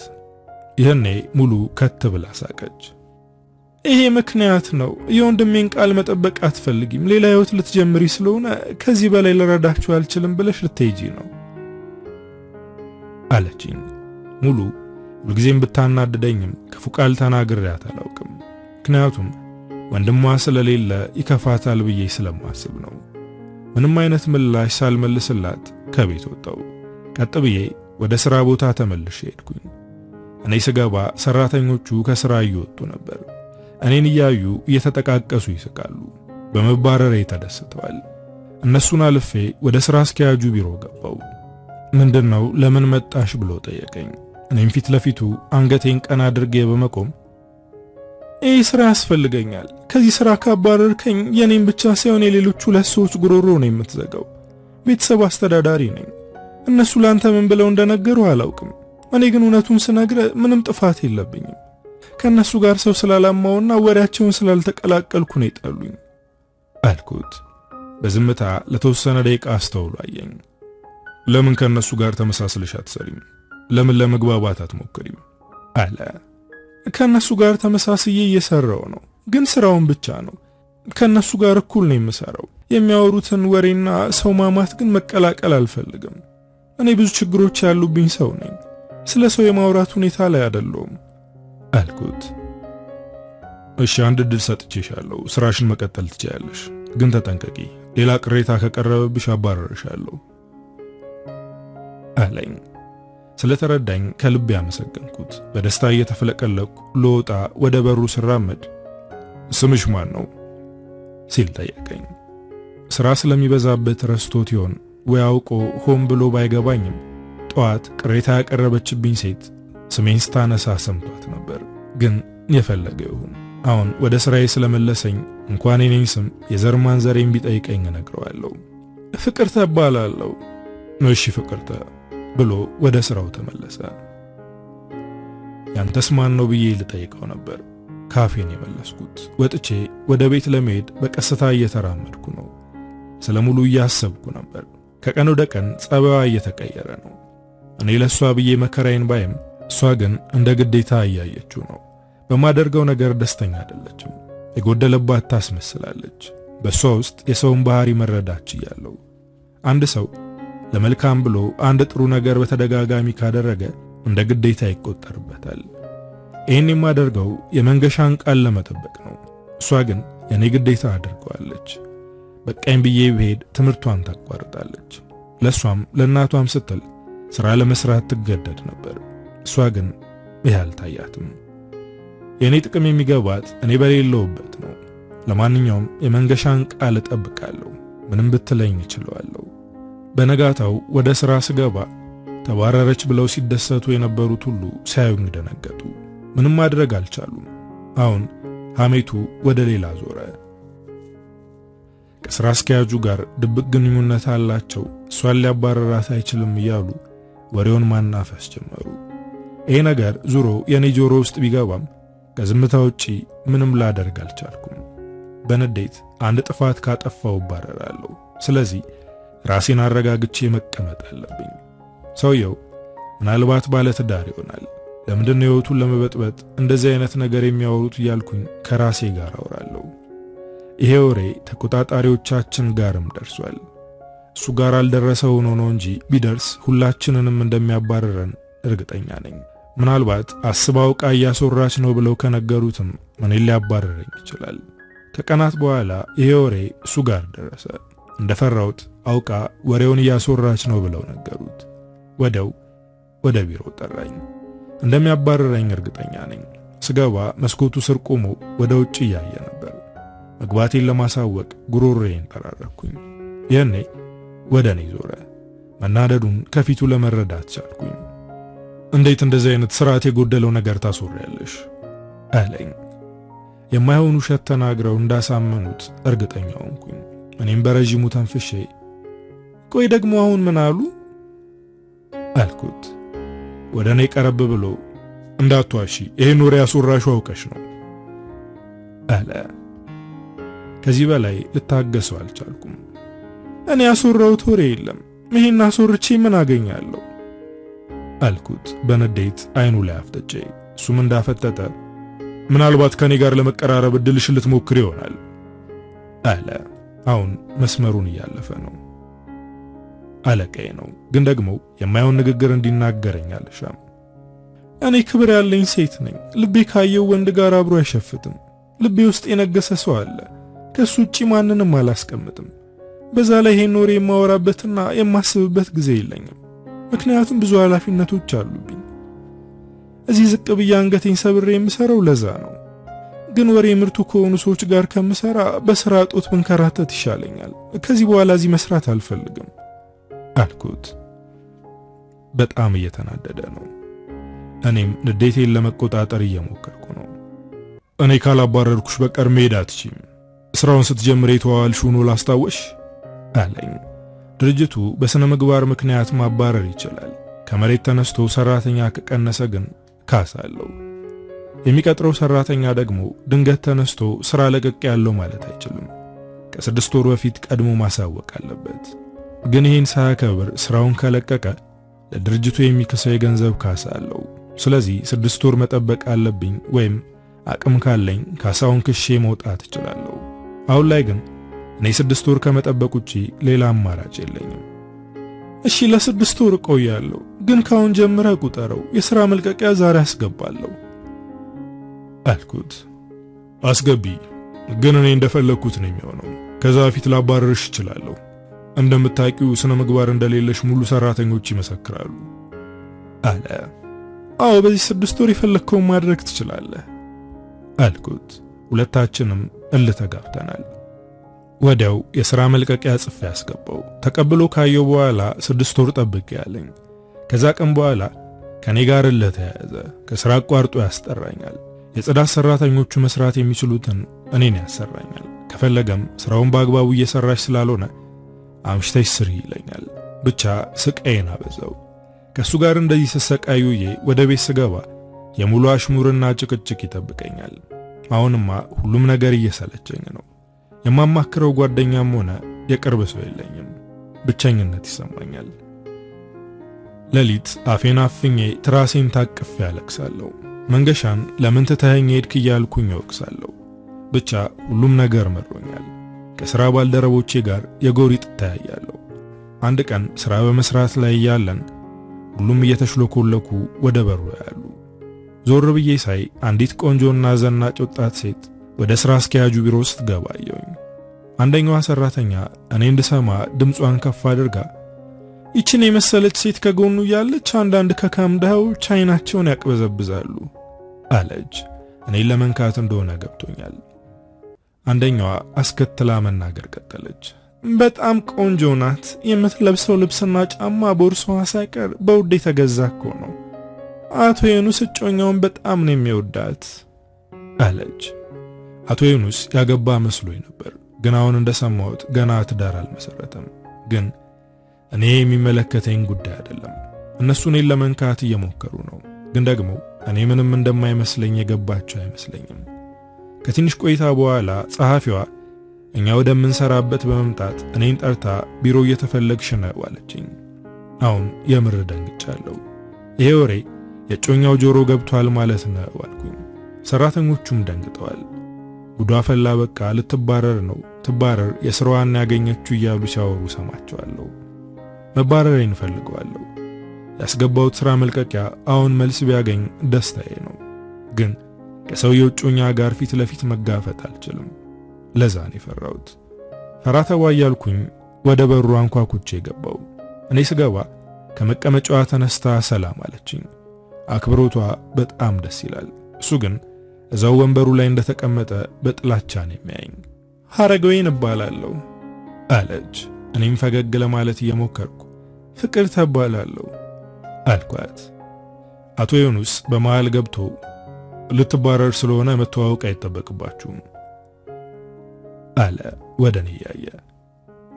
ይህኔ ሙሉ ከት ብላ ሳቀች። ይሄ ምክንያት ነው። የወንድሜን ቃል መጠበቅ አትፈልጊም። ሌላ ህይወት ልትጀምሪ ስለሆነ ከዚህ በላይ ልረዳችሁ አልችልም ብለሽ ልትሄጂ ነው አለችኝ። ሙሉ ሁልጊዜም ብታናድደኝም ክፉ ቃል ተናግሬያት አላውቅም። ምክንያቱም ወንድሟ ስለሌለ ይከፋታል ብዬ ስለማስብ ነው። ምንም አይነት ምላሽ ሳልመልስላት ከቤት ወጣው። ቀጥ ብዬ ወደ ሥራ ቦታ ተመልሼ ሄድኩኝ። እኔ ስገባ ሰራተኞቹ ከሥራ እየወጡ ነበር። እኔን እያዩ እየተጠቃቀሱ ይስቃሉ። በመባረሬ ተደስተዋል። እነሱን አልፌ ወደ ሥራ አስኪያጁ ቢሮ ገባው። ምንድነው ለምን መጣሽ ብሎ ጠየቀኝ። እኔም ፊት ለፊቱ አንገቴን ቀና አድርጌ በመቆም ይህ ሥራ ያስፈልገኛል። ከዚህ ሥራ ካባረርከኝ የኔን ብቻ ሳይሆን የሌሎች ሁለት ሰዎች ጉሮሮ ነው የምትዘጋው። ቤተሰብ አስተዳዳሪ ነኝ። እነሱ ላንተ ምን ብለው እንደነገሩ አላውቅም። እኔ ግን እውነቱን ስነግረ ምንም ጥፋት የለብኝም። ከነሱ ጋር ሰው ስላላማውና ወሬያቸውን ስላልተቀላቀልኩ ነው የጠሉኝ አልኩት። በዝምታ ለተወሰነ ደቂቃ አስተውሎ አየኝ። ለምን ከነሱ ጋር ተመሳስለሽ አትሰሪም? ለምን ለመግባባት አትሞክሪም? አለ። ከነሱ ጋር ተመሳስዬ እየሰራው ነው፣ ግን ስራውን ብቻ ነው። ከነሱ ጋር እኩል ነው የምሰራው። የሚያወሩትን ወሬና ሰው ማማት ግን መቀላቀል አልፈልግም። እኔ ብዙ ችግሮች ያሉብኝ ሰው ነኝ። ስለ ሰው የማውራት ሁኔታ ላይ አይደለሁም አልኩት። እሺ አንድ ድል ሰጥቼሻለሁ። ስራሽን መቀጠል ትችያለሽ፣ ግን ተጠንቀቂ። ሌላ ቅሬታ ከቀረበብሽ አባረርሻለሁ አለኝ። ስለተረዳኝ ከልብ ያመሰገንኩት። በደስታ እየተፈለቀለኩ ልወጣ ወደ በሩ ስራመድ ስምሽ ማን ነው ሲል ጠየቀኝ። ስራ ስለሚበዛበት ረስቶት ይሆን ወይ አውቆ ሆን ብሎ ባይገባኝም ጠዋት ቅሬታ ያቀረበችብኝ ሴት ስሜን ስታነሳ ሰምቷት ነበር። ግን የፈለገ ይሁን አሁን ወደ ስራዬ ስለመለሰኝ እንኳን የኔን ስም የዘር ማንዘሬን ቢጠይቀኝ እነግረዋለሁ። ፍቅርተ እባላለሁ። እሺ ፍቅርተ ብሎ ወደ ስራው ተመለሰ። ያንተስ ማን ነው ብዬ ልጠይቀው ነበር። ካፌን የመለስኩት። ወጥቼ ወደ ቤት ለመሄድ በቀስታ እየተራመድኩ ነው። ስለሙሉ እያሰብኩ ነበር። ከቀን ወደ ቀን ጸባይዋ እየተቀየረ ነው። እኔ ለሷ ብዬ መከራዬን ባይም እሷ ግን እንደ ግዴታ እያየችው ነው። በማደርገው ነገር ደስተኛ አይደለችም። የጎደለባት ታስመስላለች። በሷ ውስጥ የሰውን ባህሪ መረዳች ይያለው። አንድ ሰው ለመልካም ብሎ አንድ ጥሩ ነገር በተደጋጋሚ ካደረገ እንደ ግዴታ ይቆጠርበታል። ይህን የማደርገው የመንገሻን ቃል ለመጠበቅ ነው። እሷ ግን የኔ ግዴታ አድርገዋለች። በቃኝ ብዬ ብሄድ ትምህርቷን ታቋርጣለች። ለሷም ለእናቷም ስትል ሥራ ለመስራት ትገደድ ነበር። እሷ ግን ይህ አልታያትም። የኔ ጥቅም የሚገባት እኔ በሌለውበት ነው። ለማንኛውም የመንገሻን ቃል እጠብቃለሁ። ምንም ብትለኝ እችላለሁ። በነጋታው ወደ ሥራ ስገባ ተባረረች ብለው ሲደሰቱ የነበሩት ሁሉ ሲያዩኝ ደነገጡ። ምንም ማድረግ አልቻሉም። አሁን ሐሜቱ ወደ ሌላ ዞረ። ከሥራ አስኪያጁ ጋር ድብቅ ግንኙነት አላቸው፣ እሷን ሊያባረራት አይችልም እያሉ ወሬውን ማናፈስ ጀመሩ። ይሄ ነገር ዙሮ የኔ ጆሮ ውስጥ ቢገባም ከዝምታ ውጪ ምንም ላደርግ አልቻልኩም። በንዴት አንድ ጥፋት ካጠፋው ባረራለሁ። ስለዚህ ራሴን አረጋግቼ መቀመጥ አለብኝ። ሰውየው ምናልባት ባለ ትዳር ይሆናል። ለምንድነው ህይወቱን ለመበጥበጥ እንደዚህ አይነት ነገር የሚያወሩት እያልኩኝ ከራሴ ጋር አወራለሁ። ይሄ ወሬ ተቆጣጣሪዎቻችን ጋርም ደርሷል። እሱ ጋር አልደረሰው ነው እንጂ ቢደርስ ሁላችንንም እንደሚያባረረን እርግጠኛ ነኝ። ምናልባት አስባው ቃ እያሶራች ነው ብለው ከነገሩትም እኔን ሊያባረረኝ ይችላል። ከቀናት በኋላ ይሄ ወሬ እሱ ጋር ደረሰ። እንደፈራሁት አውቃ ወሬውን እያሶራች ነው ብለው ነገሩት። ወደው ወደ ቢሮ ጠራኝ። እንደሚያባረረኝ እርግጠኛ ነኝ። ስገባ መስኮቱ ስር ቆሞ ወደ ውጭ እያየ ነበር። መግባቴን ለማሳወቅ ጉሮሬን ጠራረኩኝ። ያኔ ወደ እኔ ዞረ። መናደዱን ከፊቱ ለመረዳት ቻልኩኝ። እንዴት እንደዚህ አይነት ስርዓት የጎደለው ነገር ታሶሪያለሽ አለኝ። የማይሆን ውሸት ተናግረው እንዳሳመኑት እርግጠኛ ሆንኩኝ። እኔም በረጅሙ ተንፍሼ ቆይ ደግሞ አሁን ምን አሉ አልኩት። ወደ እኔ ቀረብ ብሎ እንዳትዋሺ፣ ይሄን ወሬ ያሶራሹ አውቀሽ ነው አለ። ከዚህ በላይ ልታገሰው አልቻልኩም። እኔ ያሶራሁት ወሬ የለም፣ ይሄን አሶርቼ ምን አገኛለሁ አልኩት በንዴት አይኑ ላይ አፍጥጬ። እሱም እንዳፈጠጠ ምናልባት ከኔ ጋር ለመቀራረብ እድልሽ ልትሞክር ይሆናል አለ። አሁን መስመሩን እያለፈ ነው። አለቃዬ ነው፣ ግን ደግሞ የማይሆን ንግግር እንዲናገረኝ አልሻም። እኔ ክብር ያለኝ ሴት ነኝ። ልቤ ካየው ወንድ ጋር አብሮ አይሸፍትም። ልቤ ውስጥ የነገሰ ሰው አለ። ከሱ ውጪ ማንንም አላስቀምጥም። በዛ ላይ ይሄን ወሬ የማወራበትና የማስብበት ጊዜ የለኝም። ምክንያቱም ብዙ ኃላፊነቶች አሉብኝ። እዚህ ዝቅ ብዬ አንገቴን ሰብሬ የምሰራው ለዛ ነው። ግን ወሬ ምርቱ ከሆኑ ሰዎች ጋር ከምሰራ በስራ ጦት ብንከራተት ይሻለኛል። ከዚህ በኋላ እዚህ መስራት አልፈልግም አልኩት። በጣም እየተናደደ ነው። እኔም ንዴቴን ለመቆጣጠር እየሞከርኩ ነው። እኔ ካላባረርኩሽ በቀር መሄድ አትችይም። ስራውን ስትጀምር የተዋልሽው ነው ላስታወሽ አለኝ። ድርጅቱ በስነ ምግባር ምክንያት ማባረር ይችላል። ከመሬት ተነስቶ ሰራተኛ ከቀነሰ ግን ካሳ አለው። የሚቀጥረው ሰራተኛ ደግሞ ድንገት ተነስቶ ስራ ለቀቅ ያለው ማለት አይችልም። ከ6 ወር በፊት ቀድሞ ማሳወቅ አለበት። ግን ይህን ሳያከብር ስራውን ከለቀቀ ለድርጅቱ የሚከሰው የገንዘብ ካሳ አለው። ስለዚህ 6 ወር መጠበቅ አለብኝ፣ ወይም አቅም ካለኝ ካሳውን ክሼ መውጣት እችላለሁ። አሁን ላይ ግን እኔ 6 ወር ከመጠበቅ ውጪ ሌላ አማራጭ የለኝም። እሺ ለ6 ወር ቆያለሁ፣ ግን ካሁን ጀምረ ቁጠረው። የሥራ መልቀቂያ ዛሬ አስገባለሁ አልኩት። አስገቢ፣ ግን እኔ እንደፈለኩት ነው የሚሆነው። ከዛ በፊት ላባረርሽ እችላለሁ። እንደምታውቂው ስነ ምግባር እንደሌለሽ ሙሉ ሰራተኞች ይመሰክራሉ አለ። አዎ በዚህ 6 ወር የፈለከውን ማድረግ ትችላለህ አልኩት። ሁለታችንም እልተጋብተናል። ወዲያው የሥራ መልቀቂያ ጽፌ ያስገባው። ተቀብሎ ካየው በኋላ 6 ወር ጠብቄ ያለኝ። ከዛ ቀን በኋላ ከኔ ጋር ለተያያዘ ከሥራ አቋርጦ ያስጠራኛል። የጽዳት ሰራተኞቹ መስራት የሚችሉትን እኔን ያሰራኛል። ከፈለገም ስራውን በአግባቡ እየሰራሽ ስላልሆነ አምሽተሽ ስሪ ይለኛል። ብቻ ስቃዬን አበዛው። ከሱ ጋር እንደዚህ ተሰቃዩዬ ወደ ቤት ስገባ የሙሉ አሽሙርና ጭቅጭቅ ይጠብቀኛል። አሁንማ ሁሉም ነገር እየሰለቸኝ ነው። የማማክረው ጓደኛም ሆነ የቅርብ ሰው የለኝም። ብቸኝነት ይሰማኛል። ሌሊት አፌን አፍኜ ትራሴን ታቅፌ ያለቅሳለሁ። መንገሻን ለምን ትተኸኝ ሄድክ እያልኩኝ ወቅሳለሁ። ብቻ ሁሉም ነገር መሮኛል። ከሥራ ባልደረቦቼ ጋር የጎሪጥ ተያያለሁ። አንድ ቀን ሥራ በመስራት ላይ ያለን ሁሉም እየተሽሎኮለኩ ወደ በሩ ያሉ። ዞር ብዬ ሳይ አንዲት ቆንጆና ዘናጭ ወጣት ሴት ወደ ሥራ አስኪያጁ ቢሮ ውስጥ ገባየኝ። አንደኛዋ ሰራተኛ እኔ እንድሰማ ድምጿን ከፍ አድርጋ ይችን የመሰለች ሴት ከጎኑ ያለች አንዳንድ ከካምዳዎች አይናቸውን ያቅበዘብዛሉ አለች። እኔን ለመንካት እንደሆነ ገብቶኛል። አንደኛዋ አስከትላ መናገር ቀጠለች። በጣም ቆንጆ ናት። የምትለብሰው ልብስና ጫማ ቦርሳዋ ሳይቀር በውድ የተገዛ እኮ ነው። አቶ ዮኑስ እጮኛውን በጣም ነው የሚወዳት አለች። አቶ ዮኑስ ያገባ መስሎኝ ነበር፣ ግን አሁን እንደሰማሁት ገና ትዳር አልመሰረተም። ግን እኔ የሚመለከተኝ ጉዳይ አይደለም። እነሱ እኔን ለመንካት እየሞከሩ ነው፣ ግን ደግሞ እኔ ምንም እንደማይመስለኝ የገባቸው አይመስለኝም። ከትንሽ ቆይታ በኋላ ጸሐፊዋ እኛ ወደምንሰራበት በመምጣት እኔን ጠርታ ቢሮ እየተፈለግሽ ነው አለችኝ። አሁን የምር ደንግጫለሁ። ይሄ ወሬ የጮኛው ጆሮ ገብቷል ማለት ነው አልኩኝ። ሰራተኞቹም ደንግጠዋል። ጉዷ ፈላ፣ በቃ ልትባረር ነው፣ ትባረር፣ የሥራዋን ያገኘችው እያሉ ሲያወሩ ሰማቸዋለሁ። መባረሬን እፈልገዋለሁ። ያስገባሁት ሥራ መልቀቂያ አሁን መልስ ቢያገኝ ደስታዬ ነው። ግን ከሰውየው ጮኛ ጋር ፊት ለፊት መጋፈጥ አልችልም። ለዛ ነው የፈራሁት። ፈራ ተባ እያልኩኝ ወደ በሩ አንኳኩቼ ገባው። እኔ ስገባ ከመቀመጫዋ ተነስታ ሰላም አለችኝ። አክብሮቷ በጣም ደስ ይላል። እሱ ግን እዛው ወንበሩ ላይ እንደተቀመጠ በጥላቻ ነው የሚያየኝ። ሐረገወይን እባላለሁ አለች። እኔም ፈገግ ለማለት እየሞከርኩ ፍቅር ተባላለሁ አልኳት። አቶ ዮኑስ በመሃል ገብቶ ልትባረር ስለሆነ መተዋወቅ አይጠበቅባችሁም አለ ወደ እኔ ያየ።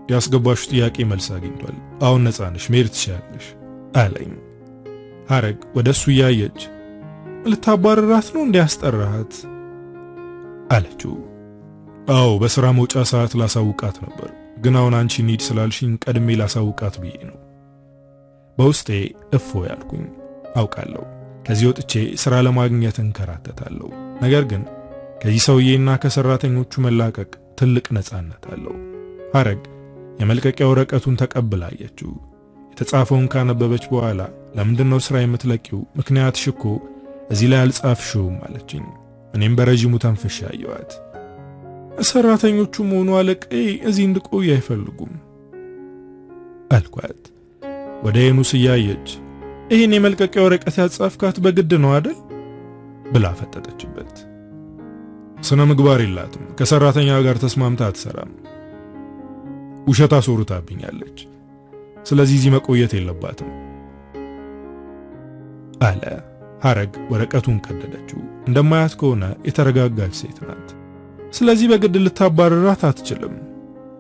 ያስገባሽ ጥያቄ መልስ አግኝቷል። አሁን ነፃ ነሽ፣ መሄድ ትችያለሽ አለኝ። ሐረግ ወደሱ ያየች ልታባረራት ነው እንዲያስጠራሃት አለችው። አዎ በሥራ መውጫ ሰዓት ላሳውቃት ነበር፣ ግን አሁን አንቺ እንሂድ ስላልሽኝ ቀድሜ ላሳውቃት ብዬ ነው። በውስጤ እፎ ያልኩኝ። አውቃለሁ ከዚህ ወጥቼ ሥራ ለማግኘት እንከራተታለሁ። ነገር ግን ከዚህ ሰውዬና ከሰራተኞቹ መላቀቅ ትልቅ ነፃነት አለው። ሐረግ የመልቀቂያ ወረቀቱን ተቀብላ አየችው። የተጻፈውን ካነበበች በኋላ ለምንድነው ሥራ የምትለቂው? ምክንያትሽ እኮ እዚህ ላይ አልጻፍሽውም አለችኝ። እኔም በረጅሙ ተንፍሼ አየኋት። ሰራተኞቹ መሆኑ አለቃዬ እዚህ እንድቆይ አይፈልጉም አልኳት። ወደ ዮኑስ እያየች ይህን የመልቀቂያ ወረቀት ያጻፍካት በግድ ነው አይደል ብላ ፈጠጠችበት። ስነ ምግባር የላትም፣ ከሰራተኛ ጋር ተስማምታ አትሰራም፣ ውሸት አስወርታብኛለች፣ ስለዚህ እዚህ መቆየት የለባትም አለ። ሐረግ ወረቀቱን ቀደደችው። እንደማያት ከሆነ የተረጋጋች ሴት ናት። ስለዚህ በግድ ልታባረራት አትችልም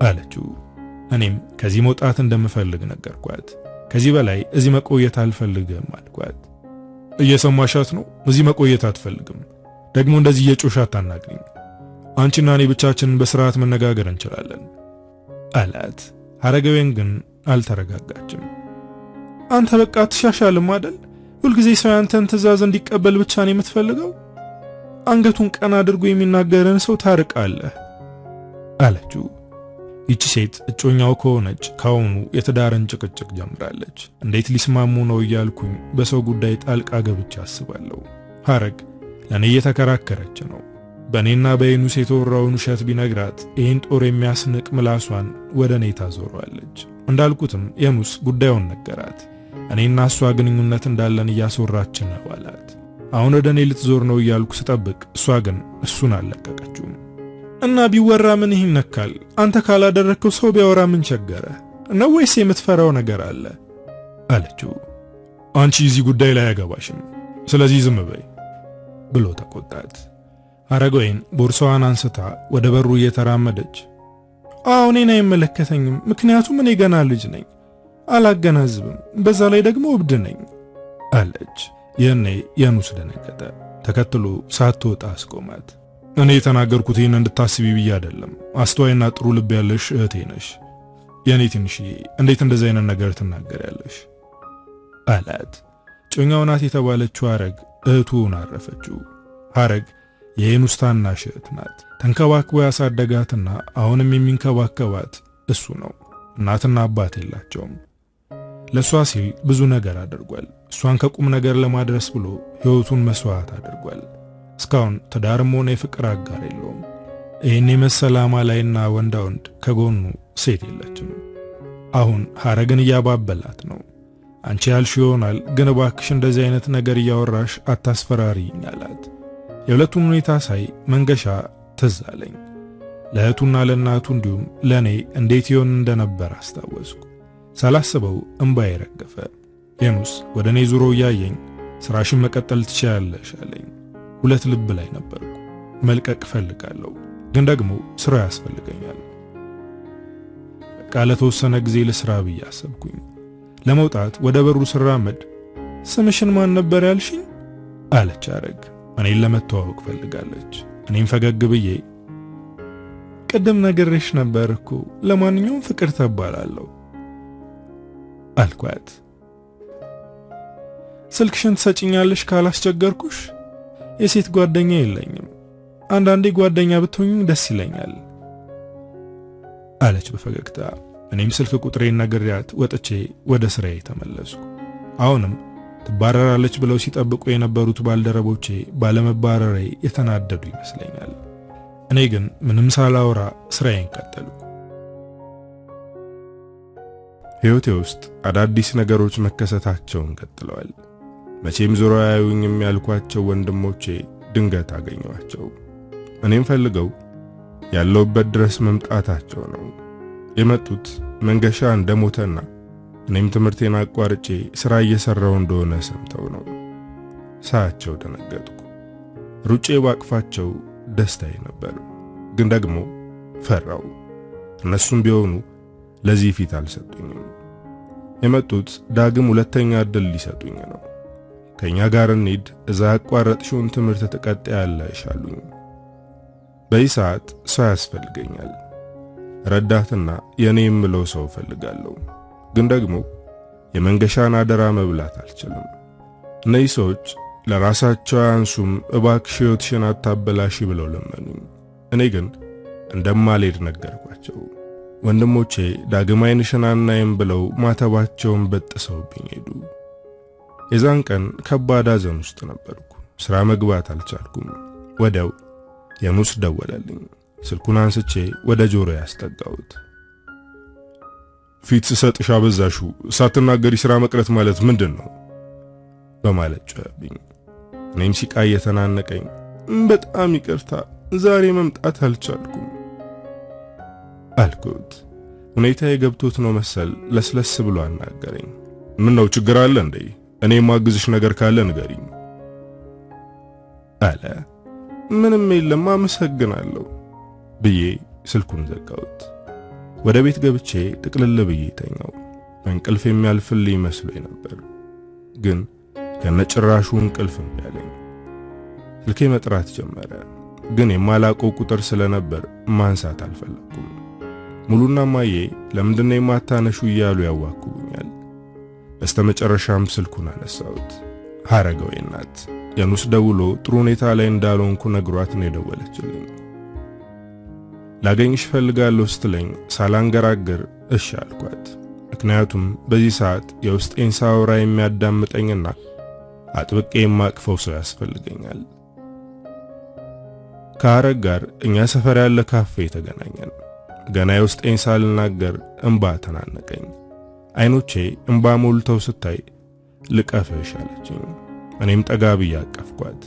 አለችው። እኔም ከዚህ መውጣት እንደምፈልግ ነገርኳት። ከዚህ በላይ እዚህ መቆየት አልፈልግም አልኳት። እየሰማሻት ነው? እዚህ መቆየት አትፈልግም። ደግሞ እንደዚህ እየጮሻ አታናግሪኝ። አንቺና እኔ ብቻችንን በስርዓት መነጋገር እንችላለን አላት። ሐረገወይን ግን አልተረጋጋችም። አንተ በቃ አትሻሻልም አይደል? ሁልጊዜ ሰው ያንተን ትዕዛዝ እንዲቀበል ብቻ ነው የምትፈልገው። አንገቱን ቀና አድርጎ የሚናገረን ሰው ታርቃለህ አለችው። ይቺ ሴት እጮኛው ከሆነች ካሁኑ የትዳርን ጭቅጭቅ ጀምራለች። እንዴት ሊስማሙ ነው እያልኩኝ በሰው ጉዳይ ጣልቃ ገብቻ አስባለሁ። ሐረግ ለኔ እየተከራከረች ነው። በእኔና በዮኑስ የተወራውን ውሸት ቢነግራት ይህን ጦር የሚያስንቅ ምላሷን ወደ እኔ ታዞረዋለች። እንዳልኩትም ዮኑስ ጉዳዩን ነገራት። እኔና እሷ ግንኙነት እንዳለን እያስወራች ነው አላት። አሁን ወደ እኔ ልትዞር ነው እያልኩ ስጠብቅ እሷ ግን እሱን አልለቀቀችውም። እና ቢወራ ምን ይነካል? አንተ ካላደረከው ሰው ቢያወራ ምን ቸገረ? ነው ወይስ የምትፈራው ነገር አለ አለችው። አንቺ እዚህ ጉዳይ ላይ አያገባሽም፣ ስለዚህ ዝም በይ ብሎ ተቆጣት። ሐረገወይን ቦርሳዋን አንስታ ወደ በሩ እየተራመደች እኔን አይመለከተኝም፣ ምክንያቱም እኔ ገና ልጅ ነኝ፣ አላገናዝብም፣ በዛ ላይ ደግሞ እብድ ነኝ አለች። ይህኔ ዮኑስ ደነገጠ። ተከትሎ ሳትወጣ አስቆማት። እኔ የተናገርኩት ይህን እንድታስቢ ብዬ አይደለም። አስተዋይና ጥሩ ልብ ያለሽ እህቴ ነሽ። የኔ ትንሽዬ እንዴት እንደዚህ አይነት ነገር ትናገሪያለሽ አላት። ጮኛው ናት የተባለችው ሐረግ እህቱን አረፈችው። ሐረግ የሄኑስ ታናሽ እህት ናት። ተንከባክቦ ያሳደጋትና አሁንም የሚንከባከባት እሱ ነው። እናትና አባት የላቸውም። ለሷ ሲል ብዙ ነገር አድርጓል። እሷን ከቁም ነገር ለማድረስ ብሎ ሕይወቱን መስዋዕት አድርጓል። እስካሁን ትዳርም ሆነ የፍቅር አጋር የለውም። ይህን የመሰለ አማላይና ወንዳ ወንድ ከጎኑ ሴት የለችም። አሁን ሐረግን እያባበላት ነው። አንቺ ያልሽ ይሆናል፣ ግን እባክሽ እንደዚህ አይነት ነገር እያወራሽ አታስፈራሪኝ አላት። የሁለቱን ሁኔታ ሳይ መንገሻ ትዝ አለኝ። ለእህቱና ለእናቱ እንዲሁም ለእኔ እንዴት ይሆን እንደነበር አስታወስኩ። ሳላስበው እንባዬ ረገፈ። ሄኑስ ወደ እኔ ዙሮ እያየኝ ስራሽን መቀጠል ትችያለሽ አለኝ። ሁለት ልብ ላይ ነበርኩ። መልቀቅ እፈልጋለሁ፣ ግን ደግሞ ስራ ያስፈልገኛል። በቃ ለተወሰነ ጊዜ ልስራ ብዬ አሰብኩኝ። ለመውጣት ወደ በሩ ስራመድ ስምሽን ማን ነበር ያልሽኝ አለች ሐረግ። እኔን ለመተዋወቅ ፈልጋለች። እኔም ፈገግ ብዬ ቅድም ነግሬሽ ነበር እኮ ለማንኛውም ፍቅር ተባላለሁ አልኳት። ስልክሽን ትሰጪኛለሽ ካላስቸገርኩሽ? የሴት ጓደኛ የለኝም። አንዳንዴ ጓደኛ ብትሆኝ ደስ ይለኛል አለች በፈገግታ። እኔም ስልክ ቁጥሬን ነግሬያት ወጥቼ ወደ ስራዬ ተመለስኩ። አሁንም ትባረራለች ብለው ሲጠብቁ የነበሩት ባልደረቦቼ ባለመባረሬ የተናደዱ ይመስለኛል። እኔ ግን ምንም ሳላወራ ስራዬን ቀጠልኩ። ሕይወቴ ውስጥ አዳዲስ ነገሮች መከሰታቸውን ቀጥለዋል። መቼም ዞሮ ያዩኝም ያልኳቸው ወንድሞቼ ድንገት አገኘኋቸው። እኔም ፈልገው ያለውበት ድረስ መምጣታቸው ነው። የመጡት መንገሻ እንደሞተና እኔም ትምህርቴን አቋርጬ ስራ እየሰራው እንደሆነ ሰምተው ነው። ሳያቸው ደነገጥኩ። ሩጬ ባቅፋቸው ደስታዬ ነበር፣ ግን ደግሞ ፈራው። እነሱም ቢሆኑ ለዚህ ፊት አልሰጡኝም። የመጡት ዳግም ሁለተኛ እድል ሊሰጡኝ ነው። ከኛ ጋር እንሂድ፣ እዛ ያቋረጥሽውን ትምህርት ትቀጥያለሽ አሉኝ። በዚህ ሰዓት ሰው ያስፈልገኛል። ረዳትና የኔ የምለው ሰው ፈልጋለሁ፣ ግን ደግሞ የመንገሻን አደራ መብላት አልችልም። እነዚህ ሰዎች ለራሳቸው አያንሱም፣ እባክሽ ሕይወትሽን አታበላሽ ብለው ለመኑኝ። እኔ ግን እንደማልሄድ ነገርኳቸው። ወንድሞቼ ዳግም ዓይንሽን አናይም ብለው ማተባቸውን በጥሰውብኝ ሄዱ። የዛን ቀን ከባድ ሐዘን ውስጥ ነበርኩ። ስራ መግባት አልቻልኩም። ወዲያው ሄኑስ ደወለልኝ። ስልኩን አንስቼ ወደ ጆሮ ያስጠጋሁት። ፊት ሰጥሽ አበዛሹ፣ ሳትናገሪ ስራ መቅረት ማለት ምንድነው? በማለት ጮኸብኝ። እኔም ሲቃ የተናነቀኝ በጣም ይቅርታ ዛሬ መምጣት አልቻልኩም አልኩት። ሁኔታዬ ገብቶት ነው መሰል ለስለስ ብሎ አናገረኝ። ምን ነው ችግር አለ እንዴ? እኔ ማግዝሽ ነገር ካለ ንገሪኝ አለ። ምንም የለም አመሰግናለሁ ብዬ ስልኩን ዘጋሁት። ወደ ቤት ገብቼ ጥቅልል ብዬ ተኛው። እንቅልፍ የሚያልፍልኝ መስሎኝ ነበር፣ ግን ከነጭራሹ እንቅልፍ እምቢ አለኝ። ስልኬ መጥራት ጀመረ፣ ግን የማላውቀው ቁጥር ስለነበር ማንሳት አልፈለኩም። ሙሉና ማዬ ለምንድነው የማታነሹ እያሉ ያዋክቡኛል። በስተመጨረሻም ስልኩን አነሳሁት። ሐረገው ናት። ሄኑስ ደውሎ ጥሩ ሁኔታ ላይ እንዳልሆንኩ ነግሯት ነው የደወለችልኝ። ላገኝሽ ፈልጋለሁ ስትለኝ ሳላንገራገር እሺ አልኳት። ምክንያቱም በዚህ ሰዓት የውስጤን ሳውራ የሚያዳምጠኝና አጥብቄ የማቅፈው ሰው ያስፈልገኛል። ከሐረግ ጋር እኛ ሰፈር ያለ ካፌ ተገናኘን። ገና የውስጤን ሳልናገር እንባ ተናነቀኝ። አይኖቼ እንባ ሞልተው ስታይ ልቀፍሽ አለችኝ። እኔም ጠጋ ብዬ አቀፍኳት።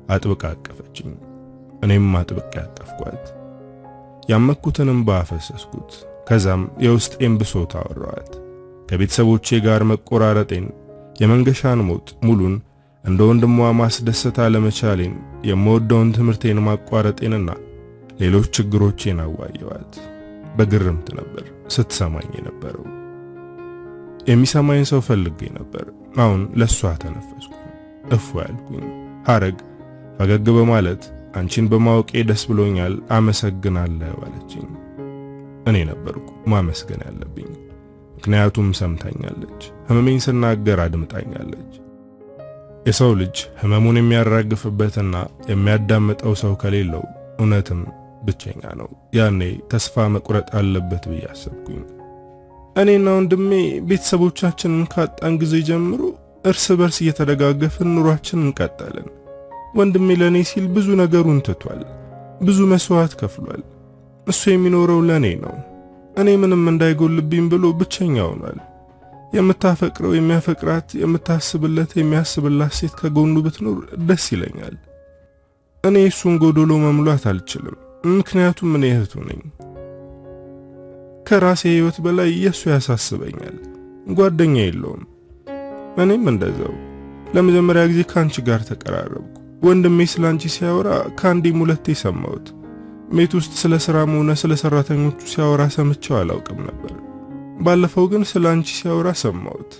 አጥብቃ አቀፈችኝ። እኔም አጥብቄ አቀፍኳት። ያመኩትን እንባ አፈሰስኩት። ከዛም የውስጤን ብሶት አወራኋት። ከቤተሰቦቼ ጋር መቆራረጤን፣ የመንገሻን ሞት፣ ሙሉን እንደ ወንድሟ ማስደሰት አለመቻሌን፣ የምወደውን ትምህርቴን ማቋረጤንና ሌሎች ችግሮቼን አዋየዋት። በግርምት ነበር ስትሰማኝ የነበረው። የሚሰማኝ ሰው ፈልጌ ነበር። አሁን ለሷ ተነፈስኩ፣ እፎ ያልኩኝ። ሐረግ ፈገግ በማለት አንቺን በማወቄ ደስ ብሎኛል፣ አመሰግናለሁ አለችኝ። እኔ ነበርኩ ማመስገን ያለብኝ። ምክንያቱም ሰምታኛለች። ህመሜን ስናገር አድምጣኛለች። የሰው ልጅ ህመሙን የሚያራግፍበትና የሚያዳምጠው ሰው ከሌለው እውነትም ብቸኛ ነው። ያኔ ተስፋ መቁረጥ አለበት ብዬ አሰብኩኝ። እኔና ወንድሜ ቤተሰቦቻችንን ካጣን ጊዜ ጀምሮ እርስ በርስ እየተደጋገፍን ኑሯችንን እንቀጠልን። ወንድሜ ለኔ ሲል ብዙ ነገሩን ትቷል። ብዙ መስዋዕት ከፍሏል። እሱ የሚኖረው ለኔ ነው። እኔ ምንም እንዳይጎልብኝ ብሎ ብቸኛ ሆኗል። የምታፈቅረው የሚያፈቅራት፣ የምታስብለት የሚያስብላት ሴት ከጎኑ ብትኖር ደስ ይለኛል። እኔ እሱን ጎዶሎ መሙላት አልችልም፣ ምክንያቱም እኔ እህቱ ነኝ። ከራሴ ህይወት በላይ የሱ ያሳስበኛል። ጓደኛ የለውም። እኔም እንደዛው። ለመጀመሪያ ጊዜ ካንቺ ጋር ተቀራረብኩ። ወንድሜ ስላንቺ ሲያወራ ካንዴም ሁለቴ ሰማሁት። ቤት ውስጥ ስለ ስራም ሆነ ስለ ሰራተኞቹ ሲያወራ ሰምቼው አላውቅም ነበር። ባለፈው ግን ስላንቺ ሲያወራ ሰማሁት።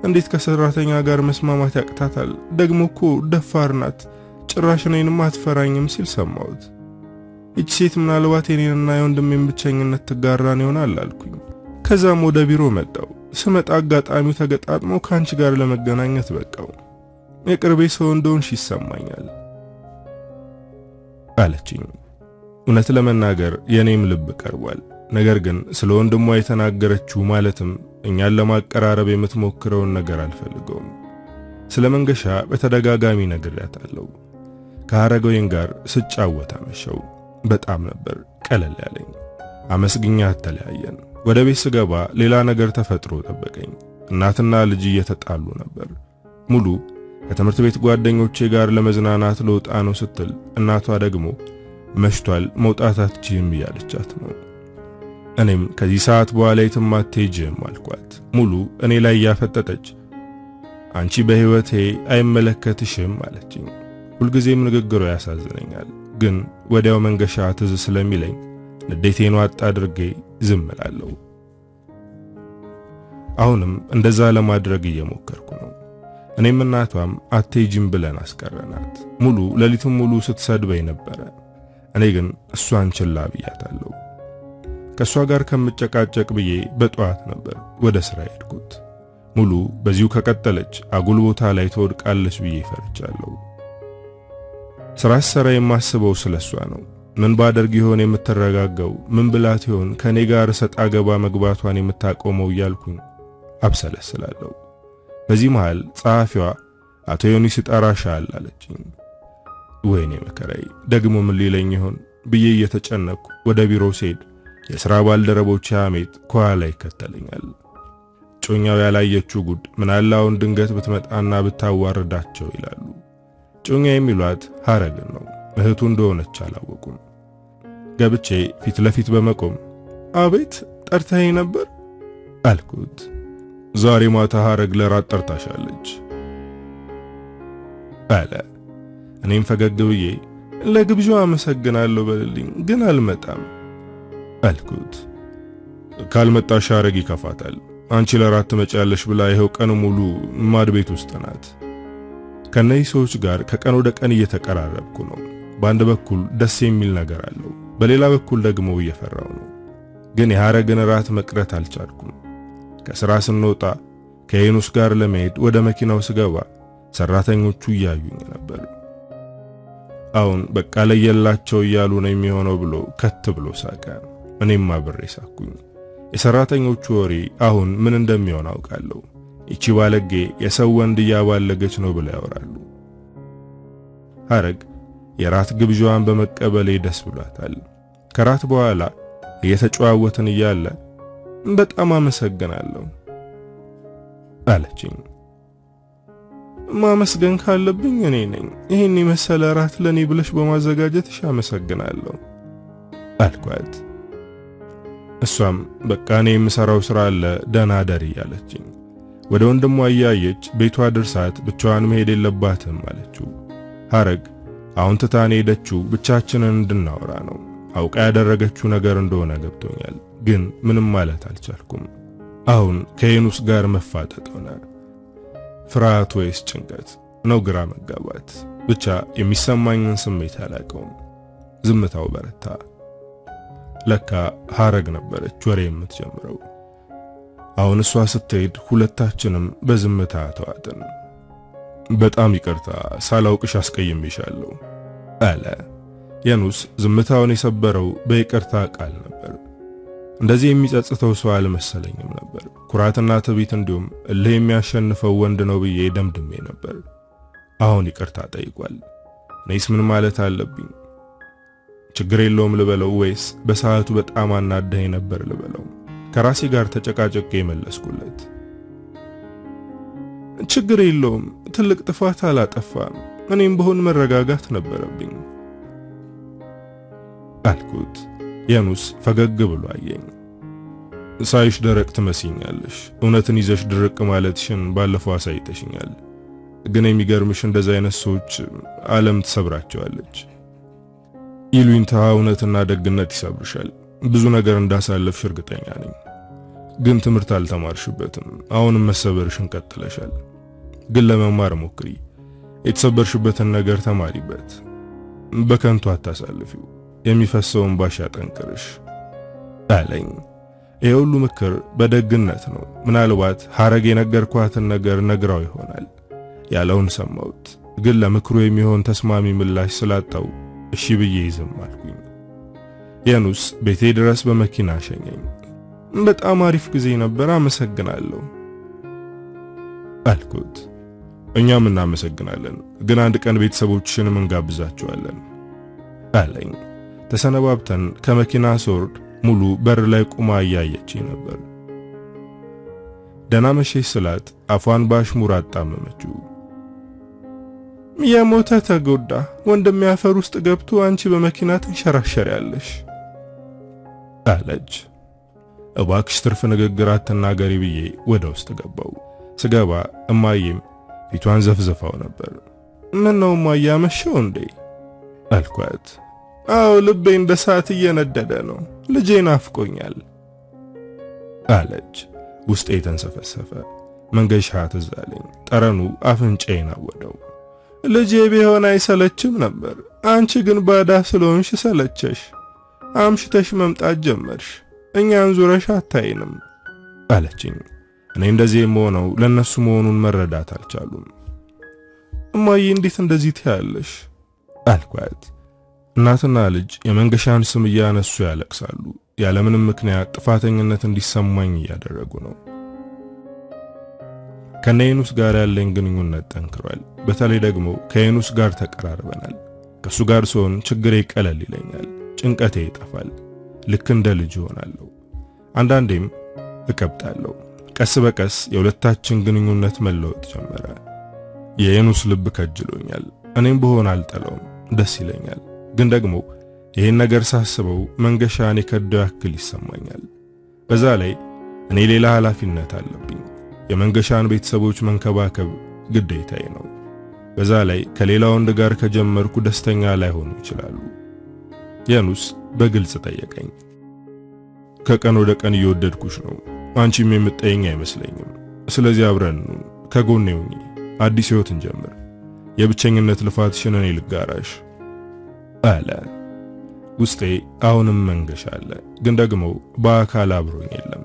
እንዴት ከሰራተኛ ጋር መስማማት ያቅታታል? ደግሞ እኮ ደፋር ናት፣ ጭራሽ እኔንም አትፈራኝም ሲል ሰማሁት። እቺ ሴት ምናልባት የኔንና የወንድሜን ብቸኝነት ትጋራን ይሆናል አልኩኝ። ከዛም ወደ ቢሮ መጣው። ስመጣ አጋጣሚው ተገጣጥሞ ካንቺ ጋር ለመገናኘት በቃው። የቅርቤ ሰው እንደሆንሽ ይሰማኛል አለችኝ። እውነት ለመናገር የኔም ልብ ቀርቧል። ነገር ግን ስለ ወንድሟ የተናገረችው ማለትም እኛን ለማቀራረብ የምትሞክረውን ነገር አልፈልገውም። ስለ መንገሻ በተደጋጋሚ ነግሬያታለሁ። ከሐረገወይን ጋር ስጫወት አመሸው። በጣም ነበር ቀለል ያለኝ። አመስግኛት ተለያየን። ወደ ቤት ስገባ ሌላ ነገር ተፈጥሮ ጠበቀኝ። እናትና ልጅ እየተጣሉ ነበር። ሙሉ ከትምህርት ቤት ጓደኞቼ ጋር ለመዝናናት ለውጣ ነው ስትል፣ እናቷ ደግሞ መሽቷል መውጣት አትችይም እያለቻት ነው። እኔም ከዚህ ሰዓት በኋላ የትም አትሄጂም አልኳት። ሙሉ እኔ ላይ ያፈጠጠች አንቺ በህይወቴ አይመለከትሽም አለችኝ። ሁልጊዜም ንግግሯ ያሳዝነኛል፣ ግን ወዲያው መንገሻ ትዝ ስለሚለኝ ንዴቴን ዋጥ አድርጌ ዝም እላለሁ። አሁንም እንደዛ ለማድረግ እየሞከርኩ ነው። እኔም እናቷም አትሄጂም ብለን አስቀረናት። ሙሉ ሌሊቱን ሙሉ ስትሰድበኝ ነበረ። እኔ ግን እሷን ችላ ብያታለሁ። ከሷ ጋር ከምጨቃጨቅ ብዬ በጠዋት ነበር ወደ ስራ ሄድኩት። ሙሉ በዚሁ ከቀጠለች አጉል ቦታ ላይ ትወድቃለች ብዬ ፈርቻለሁ። ስራ ሰራ የማስበው ስለሷ ነው። ምን ባደርግ ይሆን የምትረጋጋው? ምን ብላት ይሆን ከኔ ጋር ሰጣ ገባ መግባቷን የምታቆመው እያልኩኝ አብሰለስላለሁ። በዚህ መሃል ጸሐፊዋ አቶ ዮኒስ ይጠራሻል አለችኝ። ወይኔ መከራይ፣ ደግሞ ምን ሊለኝ ይሆን ብዬ እየተጨነቅኩ ወደ ቢሮ ስሄድ የሥራ ባልደረቦች አሜት ከኋላ ይከተለኛል። ጮኛው ያላየችው ጉድ ምናላውን ድንገት ብትመጣና ብታዋርዳቸው ይላሉ። ጮኛ የሚሏት ሐረግን ነው። እህቱ እንደሆነች አላወቁም። ገብቼ ፊት ለፊት በመቆም አቤት ጠርተኸኝ ነበር አልኩት። ዛሬ ማታ ሐረግ ለራት ጠርታሻለች አለ። እኔም ፈገግ ብዬ ለግብዣው አመሰግናለሁ በልልኝ፣ ግን አልመጣም አልኩት። ካልመጣሽ ሐረግ ይከፋታል። አንቺ ለራት ትመጫለሽ ብላ ይኸው ቀን ሙሉ ማድ ቤት ውስጥ ናት። ከነዚህ ሰዎች ጋር ከቀን ወደ ቀን እየተቀራረብኩ ነው። በአንድ በኩል ደስ የሚል ነገር አለው፣ በሌላ በኩል ደግሞ እየፈራው ነው። ግን የሐረግን ራት መቅረት አልቻልኩም። ከሥራ ስንወጣ ከሄኖስ ጋር ለመሄድ ወደ መኪናው ስገባ ሰራተኞቹ እያዩኝ ነበር። አሁን በቃ ለየላቸው እያሉ ነው የሚሆነው ብሎ ከት ብሎ ሳቀ። እኔም አብሬ ሳኩኝ። የሰራተኞቹ ወሬ አሁን ምን እንደሚሆን አውቃለሁ። እቺ ባለጌ የሰው ወንድ እያባለገች ነው ብለው ያወራሉ። ሐረግ የራት ግብዣዋን በመቀበሌ ደስ ብሏታል። ከራት በኋላ እየተጨዋወትን እያለ በጣም አመሰግናለሁ አለችኝ። ማመስገን ካለብኝ እኔ ነኝ። ይሄን የመሰለ ራት ለኔ ብለሽ በማዘጋጀትሽ አመሰግናለሁ አልኳት። እሷም በቃ እኔ የምሰራው ስራ አለ ደህና ደሪ አለችኝ። ወደ ወንድሟ እያየች ቤቷ ድርሳት ብቻዋን መሄድ የለባትም አለችው። ሐረግ አሁን ትታኔ ሄደችው ብቻችንን እንድናወራ ነው። አውቃ ያደረገችው ነገር እንደሆነ ገብቶኛል፣ ግን ምንም ማለት አልቻልኩም። አሁን ከሄኖስ ጋር መፋጠጥ ሆነ። ፍርሃት ወይስ ጭንቀት ነው? ግራ መጋባት። ብቻ የሚሰማኝን ስሜት አላውቀውም። ዝምታው በረታ። ለካ ሐረግ ነበረች ወሬ የምትጀምረው። አሁን እሷ ስትሄድ ሁለታችንም በዝምታ ተዋጥን። በጣም ይቅርታ ሳላውቅሽ አስቀይሜሻለሁ አለ። ያኑስ ዝምታውን የሰበረው በይቅርታ ቃል ነበር። እንደዚህ የሚጸጽተው ሰው አልመሰለኝም ነበር። ኩራትና ትዕቢት እንዲሁም እልህ የሚያሸንፈው ወንድ ነው ብዬ ደምድሜ ነበር። አሁን ይቅርታ ጠይቋል። እኔስ ምን ማለት አለብኝ? ችግር የለውም ልበለው ወይስ በሰዓቱ በጣም አናደኸኝ ነበር ልበለው? ከራሴ ጋር ተጨቃጨቄ መለስኩለት። ችግር የለውም፣ ትልቅ ጥፋት አላጠፋም፣ እኔም በሆን መረጋጋት ነበረብኝ አልኩት። ያኑስ ፈገግ ብሎ አየኝ። ሳይሽ ደረቅ ትመስኛለሽ። እውነትን ይዘሽ ድርቅ ማለትሽን ባለፈው አሳይተሽኛል። ግን የሚገርምሽ እንደዛ አይነት ሰዎች ዓለም ትሰብራቸዋለች። ይሉኝታ እውነትና ደግነት ይሰብርሻል። ብዙ ነገር እንዳሳለፍሽ እርግጠኛ ነኝ። ግን ትምህርት አልተማርሽበትም። አሁንም መሰበርሽን ቀጥለሻል። ግን ለመማር ሞክሪ። የተሰበርሽበትን ነገር ተማሪበት። በከንቱ አታሳልፊው። የሚፈሰውን ባሽ ያጠንክርሽ አለኝ። ይሄ ሁሉ ምክር በደግነት ነው። ምናልባት ሐረግ የነገርኳትን ነገር ነግራው ይሆናል። ያለውን ሰማሁት። ግን ለምክሩ የሚሆን ተስማሚ ምላሽ ስላጣው እሺ ብዬ ዝም አልኩኝ። ያኑስ ቤቴ ድረስ በመኪና ሸኘኝ። በጣም አሪፍ ጊዜ ነበር፣ አመሰግናለሁ አልኩት። እኛም እናመሰግናለን፣ ግን አንድ ቀን ቤተሰቦችሽንም እንጋብዛቸዋለን አለኝ። ተሰነባብተን ከመኪና ስወርድ ሙሉ በር ላይ ቁማ እያየችኝ ነበር። ደህና መሸሽ ስላት አፏን በአሽሙር አጣመመችው። የሞተ ተጎዳ ወንድም ያፈር ውስጥ ገብቶ አንቺ በመኪና ትንሸራሸሪያለሽ አለች። እባክሽ ትርፍ ንግግር አትናገሪ ብዬ ወደ ውስጥ ገባው። ስገባ እማዬም ፊቷን ዘፍዘፋው ነበር። ምን ነው እማዬ አመሸው እንዴ አልኳት። አዎ ልቤ እንደ ሰዓት እየነደደ ነው፣ ልጄ ናፍቆኛል አለች። ውስጤ ተንሰፈሰፈ። መንገሻ ትዝ አለኝ። ጠረኑ አፍንጫዬን አወደው። ልጄ ቢሆን አይሰለችም ነበር፣ አንቺ ግን ባዳ ስለሆንሽ ሰለቸሽ። አምሽተሽ መምጣት ጀመርሽ፣ እኛን ዙረሽ አታይንም አለችኝ። እኔ እንደዚህ የምሆነው ለነሱ መሆኑን መረዳት አልቻሉም። እማዬ እንዴት እንደዚህ ትያለሽ አልኳት። እናትና ልጅ የመንገሻን ስም እያነሱ ያለቅሳሉ። ያለምንም ምክንያት ጥፋተኝነት እንዲሰማኝ እያደረጉ ነው። ከነየኑስ ጋር ያለኝ ግንኙነት ጠንክሯል። በተለይ ደግሞ ከየኑስ ጋር ተቀራርበናል። ከሱ ጋር ስሆን ችግሬ ቀለል ይለኛል፣ ጭንቀቴ ይጠፋል። ልክ እንደ ልጅ ሆናለሁ። አንዳንዴም እቀብጣለሁ። ቀስ በቀስ የሁለታችን ግንኙነት መለወጥ ጀመረ። የየኑስ ልብ ከጅሎኛል። እኔም በሆን አልጠላውም፣ ደስ ይለኛል። ግን ደግሞ ይሄን ነገር ሳስበው መንገሻን የከዳው ያክል ይሰማኛል። በዛ ላይ እኔ ሌላ ኃላፊነት አለብኝ። የመንገሻን ቤተሰቦች መንከባከብ ግዴታዬ ነው። በዛ ላይ ከሌላ ወንድ ጋር ከጀመርኩ ደስተኛ ላይሆኑ ይችላሉ። ያኑስ በግልጽ ጠየቀኝ። ከቀን ወደ ቀን እየወደድኩሽ ነው፣ አንቺም የምትጠይኝ አይመስለኝም። ስለዚህ አብረን ከጎኔ ሁኚ፣ አዲስ ህይወት እንጀምር። የብቸኝነት ልፋትሽን እኔ ልጋራሽ አለ። ውስጤ አሁንም መንገሻ አለ፣ ግን ደግሞ በአካል አብሮኝ የለም።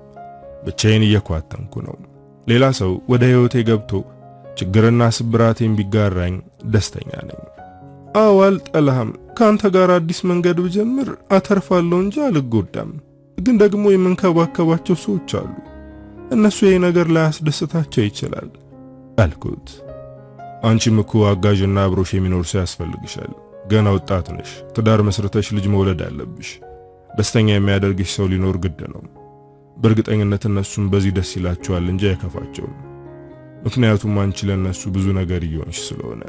ብቻዬን እየኳተንኩ ነው። ሌላ ሰው ወደ ህይወቴ ገብቶ ችግርና ስብራቴን ቢጋራኝ ደስተኛ ነኝ። አዎ አልጠላህም። ካንተ ጋር አዲስ መንገድ ብጀምር አተርፋለሁ እንጂ አልጎዳም። ግን ደግሞ የምንከባከባቸው ሰዎች አሉ። እነሱ ይሄ ነገር ላይ አስደስታቸው ይችላል አልኩት። አንቺም እኮ አጋዥና አብሮሽ የሚኖር ሰው ያስፈልግሻል። ገና ወጣት ነሽ። ትዳር መስርተሽ ልጅ መውለድ አለብሽ። ደስተኛ የሚያደርግሽ ሰው ሊኖር ግድ ነው። በእርግጠኝነት እነሱም በዚህ ደስ ይላቸዋል እንጂ አይከፋቸውም። ምክንያቱም አንቺ ለነሱ ብዙ ነገር እየሆንሽ ስለሆነ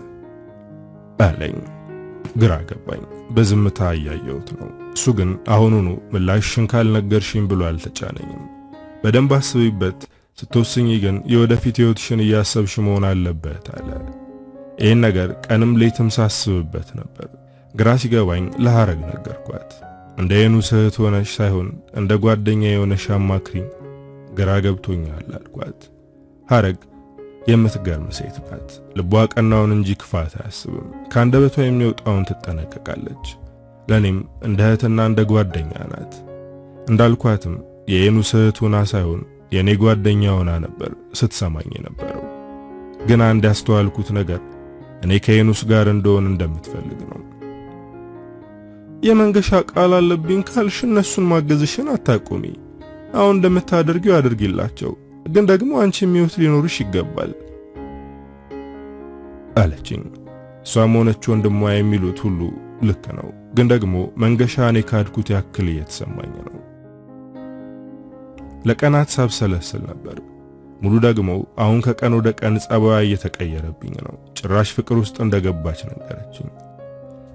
አለኝ። ግራ ገባኝ። በዝምታ እያየሁት ነው። እሱ ግን አሁኑኑ ምላሽሽን ካልነገርሽኝ ብሎ አልተጫነኝም። በደንብ አስቢበት፣ ስትወስኚ ግን የወደፊት ህይወትሽን እያሰብሽ መሆን አለበት አለ። ይህን ነገር ቀንም ሌትም ሳስብበት ነበር። ግራ ሲገባኝ ለሐረግ ነገርኳት። እንደ የኑስ እህት ሆነሽ ሳይሆን እንደ ጓደኛ የሆነሽ አማክሪኝ፣ ግራ ገብቶኛል አልኳት። ሐረግ የምትገርም ሴት ናት። ልቧ ቀናውን እንጂ ክፋት አያስብም። ከአንደበቷ የሚወጣውን ትጠነቀቃለች። ለኔም እንደ እህትና እንደ ጓደኛ ናት። እንዳልኳትም የየኑስ እህት ሆና ሳይሆን የኔ ጓደኛ ሆና ነበር ስትሰማኝ ነበረው። ግን አንድ ያስተዋልኩት ነገር እኔ ከሄኑስ ጋር እንደሆን እንደምትፈልግ ነው። የመንገሻ ቃል አለብኝ ካልሽ እነሱን ማገዝሽን አታቆሚ። አሁን እንደምታደርጊው አድርጊላቸው፣ ግን ደግሞ አንቺ ሕይወት ሊኖርሽ ይገባል አለችኝ። እሷም ሆነች ወንድሟ የሚሉት ሁሉ ልክ ነው፣ ግን ደግሞ መንገሻ እኔ ካድኩት ያክል እየተሰማኝ ነው። ለቀናት ሳብሰለስል ነበር። ሙሉ ደግሞ አሁን ከቀን ወደ ቀን ጸባዋ እየተቀየረብኝ ነው። ጭራሽ ፍቅር ውስጥ እንደገባች ነገረችኝ።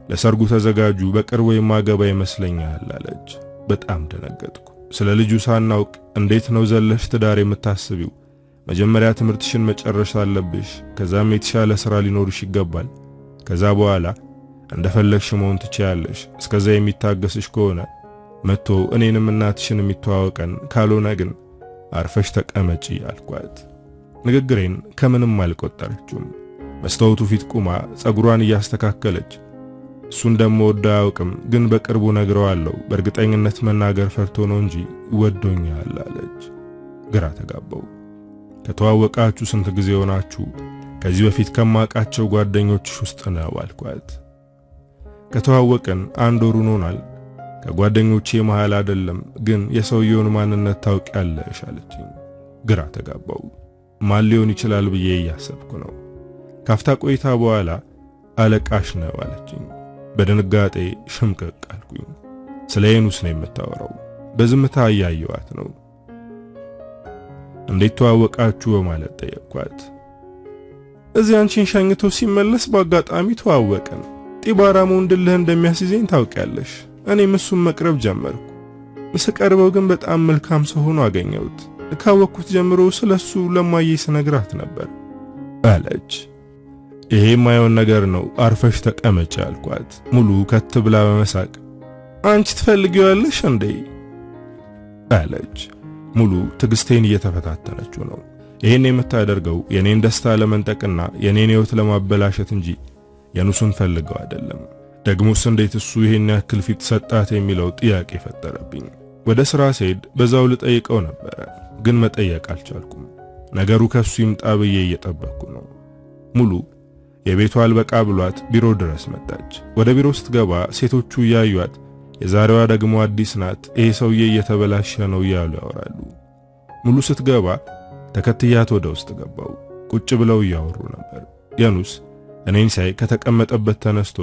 ለሰርጉ ተዘጋጁ፣ በቅርቡ የማገባ ይመስለኛል አለች። በጣም ደነገጥኩ። ስለ ልጁ ሳናውቅ እንዴት ነው ዘለሽ ትዳር የምታስቢው? መጀመሪያ ትምህርትሽን መጨረስ አለብሽ፣ ከዛም የተሻለ ሥራ ሊኖርሽ ይገባል። ከዛ በኋላ እንደፈለግሽ መሆን ትችያለሽ። እስከዛ የሚታገስሽ ከሆነ መጥቶ እኔንም እናትሽን የሚተዋወቀን፣ ካልሆነ ግን አርፈሽ ተቀመጪ አልኳት። ንግግሬን ከምንም አልቆጠረችውም። መስታወቱ ፊት ቁማ ጸጉሯን እያስተካከለች እሱን ደሞ ወዶ አያውቅም፣ ግን በቅርቡ ነግረዋለሁ፣ በእርግጠኝነት መናገር ፈርቶ ነው እንጂ ወዶኛል አለች። ግራ ተጋባው። ከተዋወቃችሁ ስንት ጊዜ ሆናችሁ? ከዚህ በፊት ከማውቃቸው ጓደኞችሽ ውስጥ ነው አልኳት። ከተዋወቀን 1 ወር ሆኖናል። ከጓደኞቼ መሃል አይደለም፣ ግን የሰውየውን ማንነት ታውቂያለሽ አለችኝ። ግራ ተጋባው። ማን ሊሆን ይችላል ብዬ እያሰብኩ ነው። ካፍታ ቆይታ በኋላ አለቃሽ ነው አለችኝ። በድንጋጤ ሽምቅቅ አልኩኝ። ስለ ሄኑስ ነው የምታወራው? በዝምታ እያየዋት ነው። እንዴት ተዋወቃችሁ በማለት ጠየቅኳት። እዚህ አንቺን ሸኝቶ ሲመለስ በአጋጣሚ ተዋወቅን። ጢባራሙ እንድልህ እንደሚያስይዘኝ ታውቂያለሽ። እኔም እሱን መቅረብ ጀመርኩ። ስቀርበው ግን በጣም መልካም ሰው ሆኖ አገኘሁት። ካወቅኩት ጀምሮ ስለሱ ለማዬ ስነግራት ነበር አለች። ይሄ የማይሆን ነገር ነው፣ አርፈሽ ተቀመጪ አልኳት። ሙሉ ከት ብላ በመሳቅ አንቺ ትፈልጊዋለሽ እንዴ አለች። ሙሉ ትዕግስቴን እየተፈታተነችው ነው። ይሄን የምታደርገው የኔን ደስታ ለመንጠቅና የኔን ሕይወት ለማበላሸት እንጂ የኑሱን ፈልገው አይደለም። ደግሞስ እንዴት እሱ ይሄን ያክል ፊት ሰጣት የሚለው ጥያቄ ፈጠረብኝ። ወደ ሥራ ስሄድ በዛው ልጠይቀው ነበረ፣ ግን መጠየቅ አልቻልኩም። ነገሩ ከሱ ይምጣ ብዬ እየጠበቅኩ ነው። ሙሉ የቤቷ አልበቃ ብሏት ቢሮ ድረስ መጣች። ወደ ቢሮ ስትገባ ሴቶቹ እያዩአት የዛሬዋ ደግሞ አዲስ ናት፣ ይሄ ሰውዬ እየተበላሸ ነው እያሉ ያወራሉ። ሙሉ ስትገባ ተከትያት ወደ ውስጥ ገባው። ቁጭ ብለው እያወሩ ነበር። ሄኑስ እኔን ሳይ ከተቀመጠበት ተነስቶ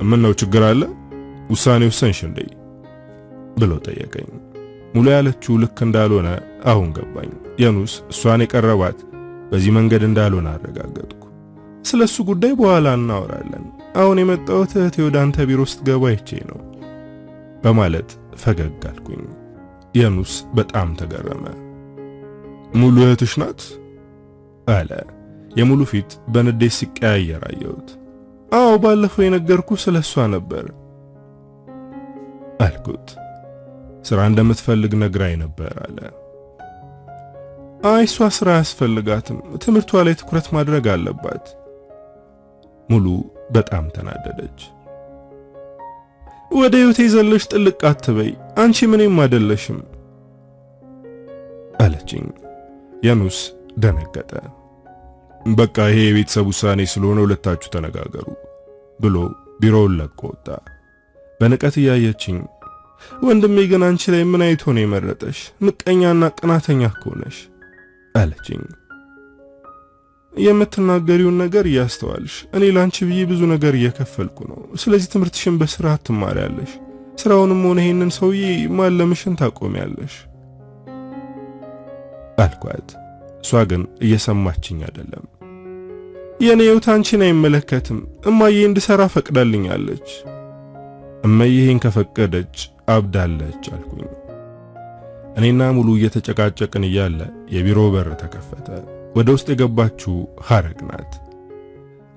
ምን ነው ችግር አለ? ውሳኔ ወሰንሽ እንዴ ብሎ ጠየቀኝ። ሙሉ ያለችው ልክ እንዳልሆነ አሁን ገባኝ። ሄኑስ እሷን የቀረባት በዚህ መንገድ እንዳልሆነ አረጋገጥኩ። ስለሱ ጉዳይ በኋላ እናወራለን። አሁን የመጣሁት እህቴ ወደ አንተ ቢሮ ውስጥ ገባ ይቼ ነው በማለት ፈገግ አልኩኝ። ሄኑስ በጣም ተገረመ። ሙሉ እህትሽ ናት አለ። የሙሉ ፊት በንዴት ሲቀያየር አየሁት። አዎ ባለፈው የነገርኩ ስለሷ ነበር አልኩት። ስራ እንደምትፈልግ ነግራኝ ነበር አለ። አይ እሷ ስራ አያስፈልጋትም፣ ትምህርቷ ላይ ትኩረት ማድረግ አለባት። ሙሉ በጣም ተናደደች። ወደ ህይወቴ ዘለሽ ጥልቅ አትበይ፣ አንቺ ምንም አይደለሽም አለችኝ። ሄኑስ ደነገጠ። በቃ ይሄ የቤተሰብ ውሳኔ ስለሆነ ሁለታችሁ ተነጋገሩ ብሎ ቢሮውን ለቆ ወጣ። በንቀት እያየችኝ ወንድሜ ግን አንቺ ላይ ምን አይቶ ነው የመረጠሽ? ምቀኛና ቅናተኛ እኮ ነሽ አለችኝ። የምትናገሪውን ነገር እያስተዋልሽ፣ እኔ ላንቺ ብዬ ብዙ ነገር እየከፈልኩ ነው። ስለዚህ ትምህርትሽን በስርዓት ትማሪያለሽ። ስራውንም ሆነ ይሄንን ሰውዬ ማለምሽን ታቆሚያለሽ አልኳት። እሷ ግን እየሰማችኝ አይደለም። የኔ ህይወት አንቺን አይመለከትም። እማዬ እንድሰራ ፈቅዳልኛለች። እማዬ ይሄን ከፈቀደች አብዳለች አልኩኝ። እኔና ሙሉ እየተጨቃጨቅን እያለ የቢሮ በር ተከፈተ። ወደ ውስጥ የገባችው ሐረግ ናት።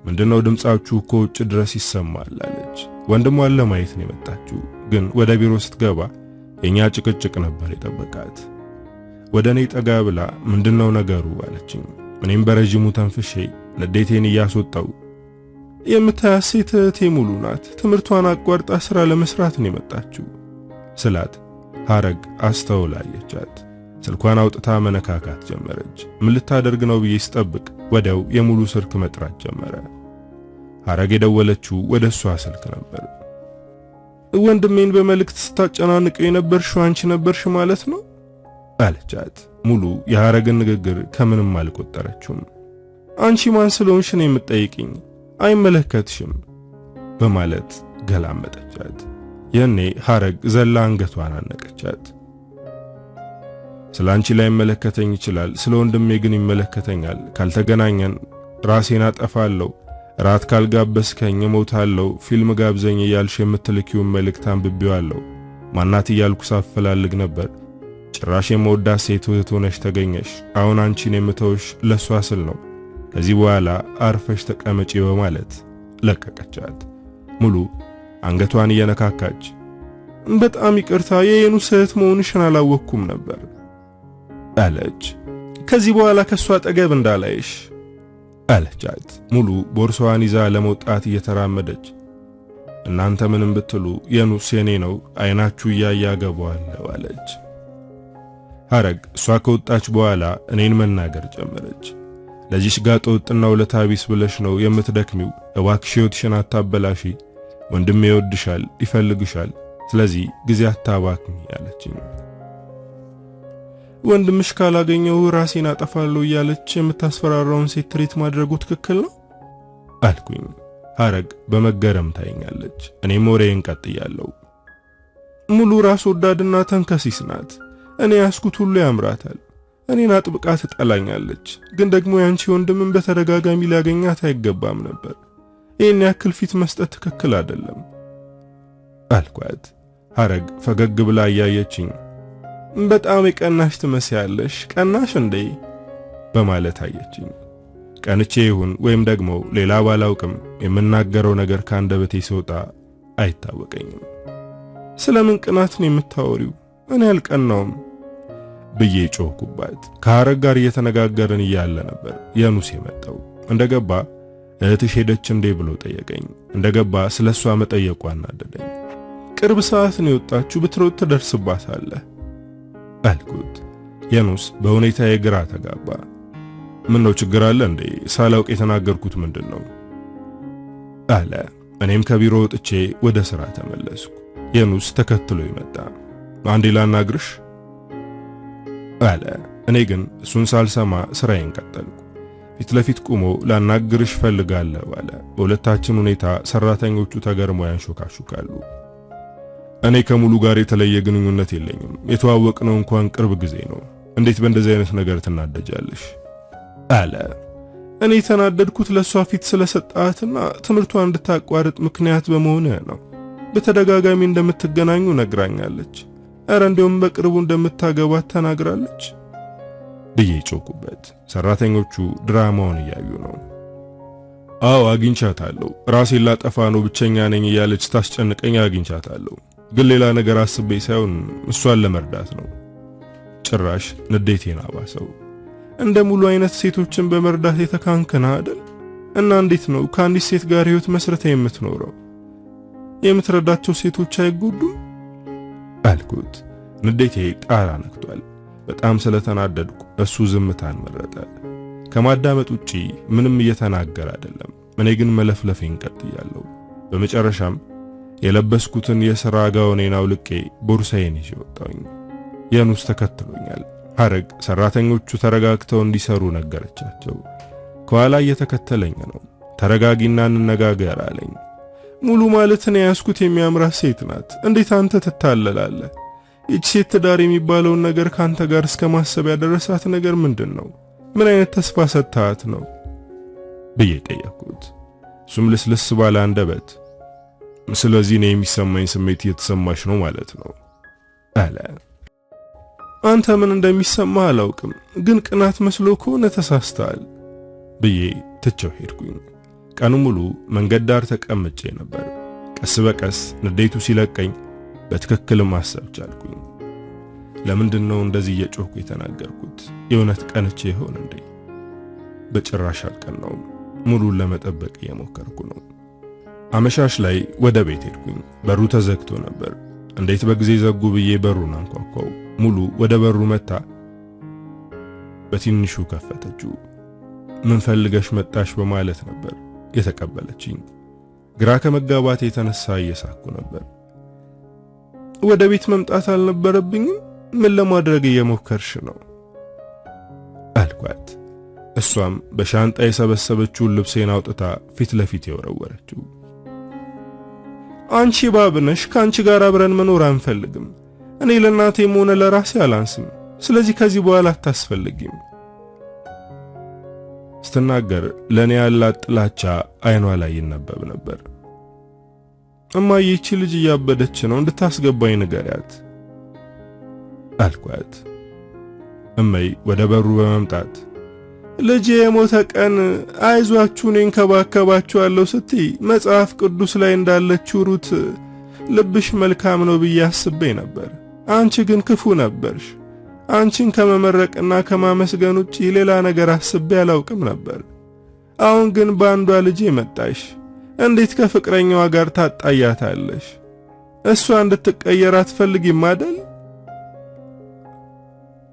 ምንድነው ድምጻችሁ እኮ ውጭ ድረስ ይሰማል አለች። ወንድሟን ለማየት ነው የመጣችው፣ ግን ወደ ቢሮ ስትገባ የኛ ጭቅጭቅ ነበር የጠበቃት። ወደ እኔ ጠጋ ብላ ምንድነው ነገሩ አለችኝ። እኔም በረጅሙ ተንፍሼ ንዴቴን እያስወጣው የምታያት ሴት እህቴ ሙሉ ናት። ትምህርቷን አቋርጣ ስራ ለመስራት ነው የመጣችው ስላት ሐረግ አስተውላየቻት። ስልኳን አውጥታ መነካካት ጀመረች። ምን ልታደርግ ነው ብዬ ስጠብቅ ወዲያው የሙሉ ስልክ መጥራት ጀመረ። ሐረግ የደወለችው ወደ እሷ ስልክ ነበር። ወንድሜን በመልእክት ስታጨናንቀው የነበርሽው አንቺ ነበርሽ ማለት ነው አለቻት። ሙሉ የሐረግን ንግግር ከምንም አልቆጠረችውም። አንቺ ማን ስለሆንሽ ነው የምትጠይቂኝ? አይመለከትሽም በማለት ገላመጠቻት። የኔ ሐረግ ዘላ አንገቷን አነቀቻት። ስላንቺ ላይ መለከተኝ ይችላል፣ ስለ ወንድሜ ግን ይመለከተኛል። ካልተገናኘን ራሴን አጠፋለሁ፣ ራት ካልጋበስከኝ እሞታለሁ፣ ፊልም ጋብዘኝ እያልሽ የምትልኪውን መልእክት አንብቤዋለሁ። ማናት እያልኩ ሳፈላልግ ነበር። ጭራሽ የመወዳት ሴት እህት ሆነሽ ተገኘሽ። አሁን አንቺን የምተውሽ ለሷ ስል ነው። ከዚህ በኋላ አርፈሽ ተቀመጪ በማለት ለቀቀቻት። ሙሉ አንገቷን እየነካካች በጣም ይቅርታ የየኑስ እህት መሆንሽን አላወቅኩም ነበር አለች። ከዚህ በኋላ ከሷ አጠገብ እንዳላይሽ አለቻት። ሙሉ ቦርሳዋን ይዛ ለመውጣት እየተራመደች እናንተ ምንም ብትሉ የኑስ የኔ ነው፣ አይናችሁ እያየ አገባዋለሁ አለች። ሐረግ እሷ ከወጣች በኋላ እኔን መናገር ጀመረች። ለዚህሽ ጋጠ ወጥና ውለታ ቢስ ብለሽ ነው የምትደክሚው። እባክሽ ሕይወትሽን አታበላሺ። ወንድሜ ይወድሻል፣ ይፈልግሻል። ስለዚህ ጊዜ አታባክሚ አለችኝ። ወንድምሽ ካላገኘው ራሴን አጠፋለሁ እያለች የምታስፈራራውን ሴት ትሪት ማድረጉ ትክክል ነው አልኩኝ። ሐረግ በመገረም ታየኛለች። እኔም ወሬን ቀጥያለሁ። ሙሉ ራስ ወዳድና ተንከሲስ ናት። እኔ ያስኩት ሁሉ ያምራታል። እኔን አጥብቃ ትጠላኛለች። ግን ደግሞ ያንቺ ወንድምን በተደጋጋሚ ሊያገኛት አይገባም ነበር። ይህን ያክል ፊት መስጠት ትክክል አይደለም አልኳት። ሐረግ ፈገግ ብላ እያየችኝ በጣም የቀናሽ ትመስያለሽ፣ ቀናሽ እንዴ በማለት አየችኝ። ቀንቼ ይሁን ወይም ደግሞ ሌላ ባላውቅም የምናገረው ነገር ካንደበቴ ሲወጣ አይታወቀኝም። ስለምን ቅናት ነው የምታወሪው? እኔ አልቀናውም ብዬ ጮህኩባት። ከሐረግ ጋር እየተነጋገርን እያለ ነበር የኑስ የመጣው። እንደገባ እህትሽ ሄደች እንዴ ብሎ ጠየቀኝ። እንደገባ ስለሷ መጠየቁ አናደደኝ። ቅርብ ሰዓት ነው የወጣችሁ፣ ብትሮጥ ትደርስባታለህ አልኩት። የኑስ በሁኔታዬ ግራ ተጋባ። ምን ነው ችግር አለ እንዴ? ሳላውቅ የተናገርኩት ምንድነው አለ። እኔም ከቢሮ ወጥቼ ወደ ሥራ ተመለስኩ። የኑስ ተከትሎ ይመጣ። አንዴ ላናግርሽ አለ። እኔ ግን እሱን ሳልሰማ ስራዬን ቀጠልኩ። ፊት ለፊት ቆሞ ላናግርሽ ፈልጋለሁ አለ። በሁለታችን ሁኔታ ሰራተኞቹ ተገርመው ያንሾካሹካሉ። እኔ ከሙሉ ጋር የተለየ ግንኙነት የለኝም። የተዋወቅነው እንኳን ቅርብ ጊዜ ነው። እንዴት በእንደዚህ አይነት ነገር ትናደጃለሽ አለ። እኔ የተናደድኩት ለሷ ፊት ስለሰጣትና ትምህርቷን እንድታቋርጥ ምክንያት በመሆንህ ነው። በተደጋጋሚ እንደምትገናኙ ነግራኛለች። ኧረ እንደውም በቅርቡ እንደምታገባት ተናግራለች ብዬ ጮኩበት። ሰራተኞቹ ድራማውን እያዩ ነው። አዎ አግኝቻታለሁ። ራሴን ላጠፋ ነው ብቸኛ ነኝ እያለች ታስጨንቀኝ አግኝቻታለሁ። ግን ሌላ ነገር አስቤ ሳይሆን እሷን ለመርዳት ነው። ጭራሽ ንዴቴን አባሰው። እንደ ሙሉ አይነት ሴቶችን በመርዳት የተካንከና አይደል? እና እንዴት ነው ከአንዲት ሴት ጋር ህይወት መስረታ የምትኖረው? የምትረዳቸው ሴቶች አይጎዱም አልኩት። ንዴቴ ጣራ ነክቷል። በጣም ስለተናደድኩ እሱ ዝምታን መረጠ። ከማዳመጥ ውጪ ምንም እየተናገረ አይደለም። እኔ ግን መለፍለፌን ቀጥያለሁ። በመጨረሻም የለበስኩትን የሥራ ጋውኔን አውልቄ ቦርሳዬን ይዤ ወጣሁኝ። የኑስ ተከትሎኛል። ሐረግ ሰራተኞቹ ተረጋግተው እንዲሰሩ ነገረቻቸው። ከኋላ እየተከተለኝ ነው። ተረጋጊና እንነጋገር አለኝ። ሙሉ ማለት ነው ያስኩት የሚያምራት ሴት ናት። እንዴት አንተ ትታለላለህ? ይህች ሴት ትዳር የሚባለውን ነገር ካንተ ጋር እስከ ማሰብ ያደረሳት ነገር ምንድነው? ምን አይነት ተስፋ ሰጥታት ነው ብዬ ጠየቅኩት። እሱም ልስልስ ባለ አንደበት ስለዚህ ነው የሚሰማኝ ስሜት እየተሰማሽ ነው ማለት ነው አለ። አንተ ምን እንደሚሰማ አላውቅም፣ ግን ቅናት መስሎ ከሆነ ተሳስተሃል ብዬ ትቼው ሄድኩኝ። ቀኑ ሙሉ መንገድ ዳር ተቀምጬ ነበር። ቀስ በቀስ ንዴቱ ሲለቀኝ በትክክል ማሰብ ቻልኩኝ። ለምንድነው እንደዚህ እየጮህኩ የተናገርኩት? የእውነት ቀንቼ ይሆን እንዴ? በጭራሽ አልቀናውም። ሙሉን ለመጠበቅ እየሞከርኩ ነው። አመሻሽ ላይ ወደ ቤት ሄድኩኝ። በሩ ተዘግቶ ነበር። እንዴት በጊዜ ዘጉ ብዬ በሩን አንኳኳው። ሙሉ ወደ በሩ መታ በትንሹ ከፈተችው። ምን ፈልገሽ መጣሽ በማለት ነበር የተቀበለችኝ። ግራ ከመጋባት የተነሳ እየሳኩ ነበር። ወደ ቤት መምጣት አልነበረብኝም? ምን ለማድረግ እየሞከርሽ ነው አልኳት። እሷም በሻንጣ የሰበሰበችውን ልብሴን አውጥታ ፊት ለፊት የወረወረችው። አንቺ ባብነሽ፣ ከአንቺ ጋር አብረን መኖር አንፈልግም። እኔ ለእናቴም ሆነ ለራሴ አላንስም። ስለዚህ ከዚህ በኋላ አታስፈልጊም። ስትናገር ለኔ ያላት ጥላቻ አይኗ ላይ ይነበብ ነበር። እማዬ ይቺ ልጅ እያበደች ነው፣ እንድታስገባኝ ንገሪያት አልኳት። እመይ ወደ በሩ በመምጣት ልጅ የሞተ ቀን አይዟችሁ እኔ እንከባከባችኋለሁ ስትይ መጽሐፍ ቅዱስ ላይ እንዳለችው ሩት ልብሽ መልካም ነው ብዬ አስቤ ነበር። አንቺ ግን ክፉ ነበርሽ። አንቺን ከመመረቅና ከማመስገን ውጪ ሌላ ነገር አስቤ አላውቅም ነበር። አሁን ግን በአንዷ ልጅ መጣሽ። እንዴት ከፍቅረኛዋ ጋር ታጣያታለሽ? እሷ እንድትቀየር አትፈልጊም አይደል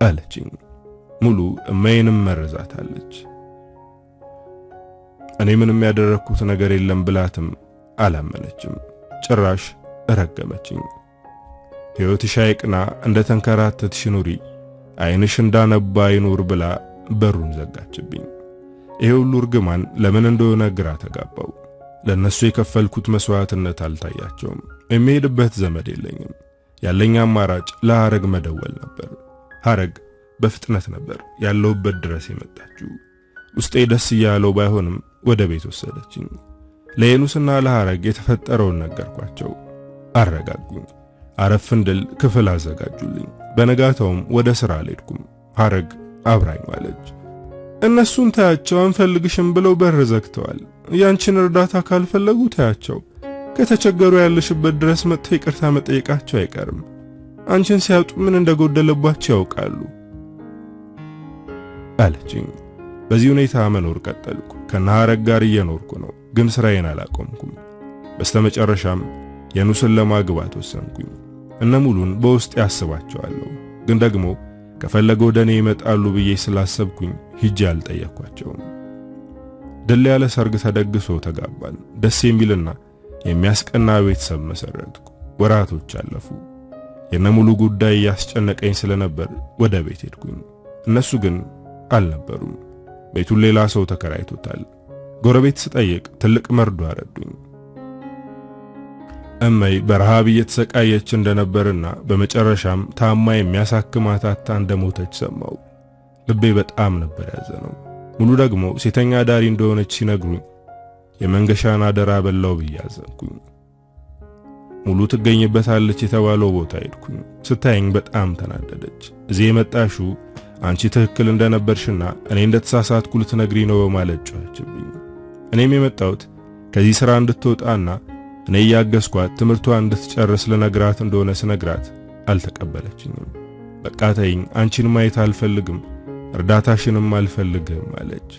አለችኝ። ሙሉ እመይንም መረዛታለች። እኔ ምንም ያደረኩት ነገር የለም ብላትም አላመነችም። ጭራሽ ረገመችኝ። ሕይወትሽ አይቅና፣ እንደ ተንከራተትሽ ኑሪ፣ ዓይንሽ እንዳነባ ይኑር ብላ በሩን ዘጋችብኝ። ይሄ ሁሉ እርግማን ለምን እንደሆነ ግራ ተጋባው። ለነሱ የከፈልኩት መስዋዕትነት አልታያቸውም። የሚሄድበት ዘመድ የለኝም። ያለኝ አማራጭ ለሐረግ መደወል ነበር። ሐረግ በፍጥነት ነበር ያለውበት ድረስ የመጣችው። ውስጤ ደስ እያለው ባይሆንም ወደ ቤት ወሰደችኝ። ለሄኑስና ለሐረግ የተፈጠረውን ነገርኳቸው። አረጋጉኝ። አረፍ እንድል ክፍል አዘጋጁልኝ። በነጋታውም ወደ ሥራ አልሄድኩም። ሐረግ አብራኝ ዋለች። እነሱን ታያቸው አንፈልግሽም ብለው በር ዘግተዋል። ያንቺን እርዳታ ካልፈለጉ ታያቸው፣ ከተቸገሩ ያለሽበት ድረስ መጥተው ይቅርታ መጠየቃቸው አይቀርም። አንቺን ሲያጡ ምን እንደጎደለባቸው ያውቃሉ አለችኝ። በዚህ ሁኔታ መኖር ቀጠልኩ። ከነሐረግ ጋር እየኖርኩ ነው፣ ግን ስራዬን አላቆምኩም። በስተመጨረሻም የኑስን ለማግባት ወሰንኩኝ። እነሙሉን በውስጥ ያስባቸዋለሁ፣ ግን ደግሞ ከፈለገ ወደኔ ይመጣሉ ብዬ ስላሰብኩኝ ሂጄ አልጠየኳቸውም። ድል ያለ ሰርግ ተደግሶ ተጋባን። ደስ የሚልና የሚያስቀና ቤተሰብ መሰረትኩ። ወራቶች አለፉ። የነሙሉ ጉዳይ ያስጨነቀኝ ስለነበር ወደ ቤት ሄድኩኝ። እነሱ ግን አልነበሩም። ቤቱን ሌላ ሰው ተከራይቶታል። ጎረቤት ስጠይቅ ትልቅ መርዶ አረዱኝ። እመይ በረሃብ እየተሰቃየች እንደነበርና በመጨረሻም ታማ የሚያሳክማት አጥታ እንደሞተች ሰማው። ልቤ በጣም ነበር ያዘነው። ሙሉ ደግሞ ሴተኛ ዳሪ እንደሆነች ሲነግሩኝ የመንገሻን አደራ በላው ብዬ አዘንኩኝ። ሙሉ ትገኝበታለች የተባለው ቦታ ሄድኩኝ። ስታየኝ በጣም ተናደደች። እዚህ የመጣሽው አንቺ ትክክል እንደነበርሽና እኔ እንደተሳሳትኩ ልትነግሪ ነው በማለት ጮኸችብኝ። እኔም የመጣሁት ከዚህ ሥራ እንድትወጣና እኔ ያገዝኳት ትምህርቷን እንድትጨርስ ለነግራት እንደሆነ ስነግራት አልተቀበለችኝም። በቃ ተይኝ፣ አንቺን ማየት አልፈልግም፣ እርዳታሽንም አልፈልግም አለች።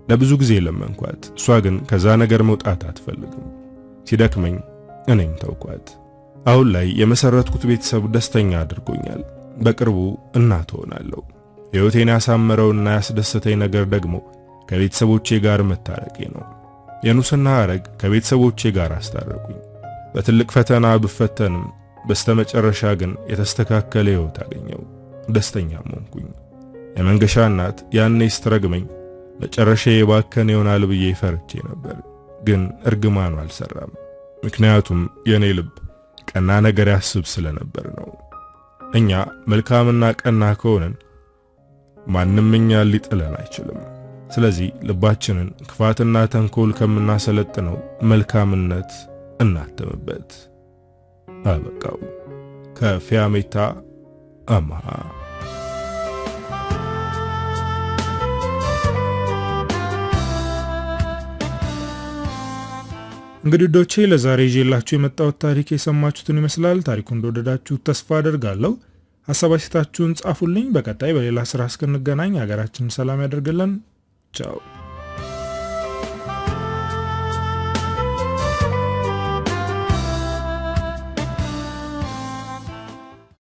ለብዙ ጊዜ ለመንኳት። እሷ ግን ከዛ ነገር መውጣት አትፈልግም። ሲደክመኝ እኔም ተውኳት። አሁን ላይ የመሰረትኩት ቤተሰብ ደስተኛ አድርጎኛል። በቅርቡ እናት ሆናለሁ። ሕይወቴን ያሳመረውና ያስደሰተኝ ነገር ደግሞ ከቤተሰቦቼ ጋር መታረቄ ነው። የኑስና ሐረግ ከቤተሰቦቼ ጋር አስታረቁኝ። በትልቅ ፈተና ብፈተንም በስተመጨረሻ ግን የተስተካከለ ሕይወት አገኘው። ደስተኛም ሆንኩኝ። የመንገሻ እናት ያኔ ስትረግመኝ መጨረሻ የባከነ ይሆናል ብዬ ፈርቼ ነበር። ግን እርግማኑ አልሰራም። ምክንያቱም የኔ ልብ ቀና ነገር ያስብ ስለነበር ነው። እኛ መልካምና ቀና ከሆነን ማንም እኛን ሊጥለን አይችልም። ስለዚህ ልባችንን ክፋትና ተንኮል ከምናሰለጥነው መልካምነት እናተምበት። አበቃው። ከፊያሜታ አማሃ። እንግዲህ ዶቼ ለዛሬ ይዤላችሁ የመጣሁት ታሪክ የሰማችሁትን ይመስላል። ታሪኩን እንደወደዳችሁ ተስፋ አደርጋለሁ። ሐሳብ አስተያየታችሁን ጻፉልኝ። በቀጣይ በሌላ ስራ እስክንገናኝ ሀገራችንን ሰላም ያደርግልን። ቻው።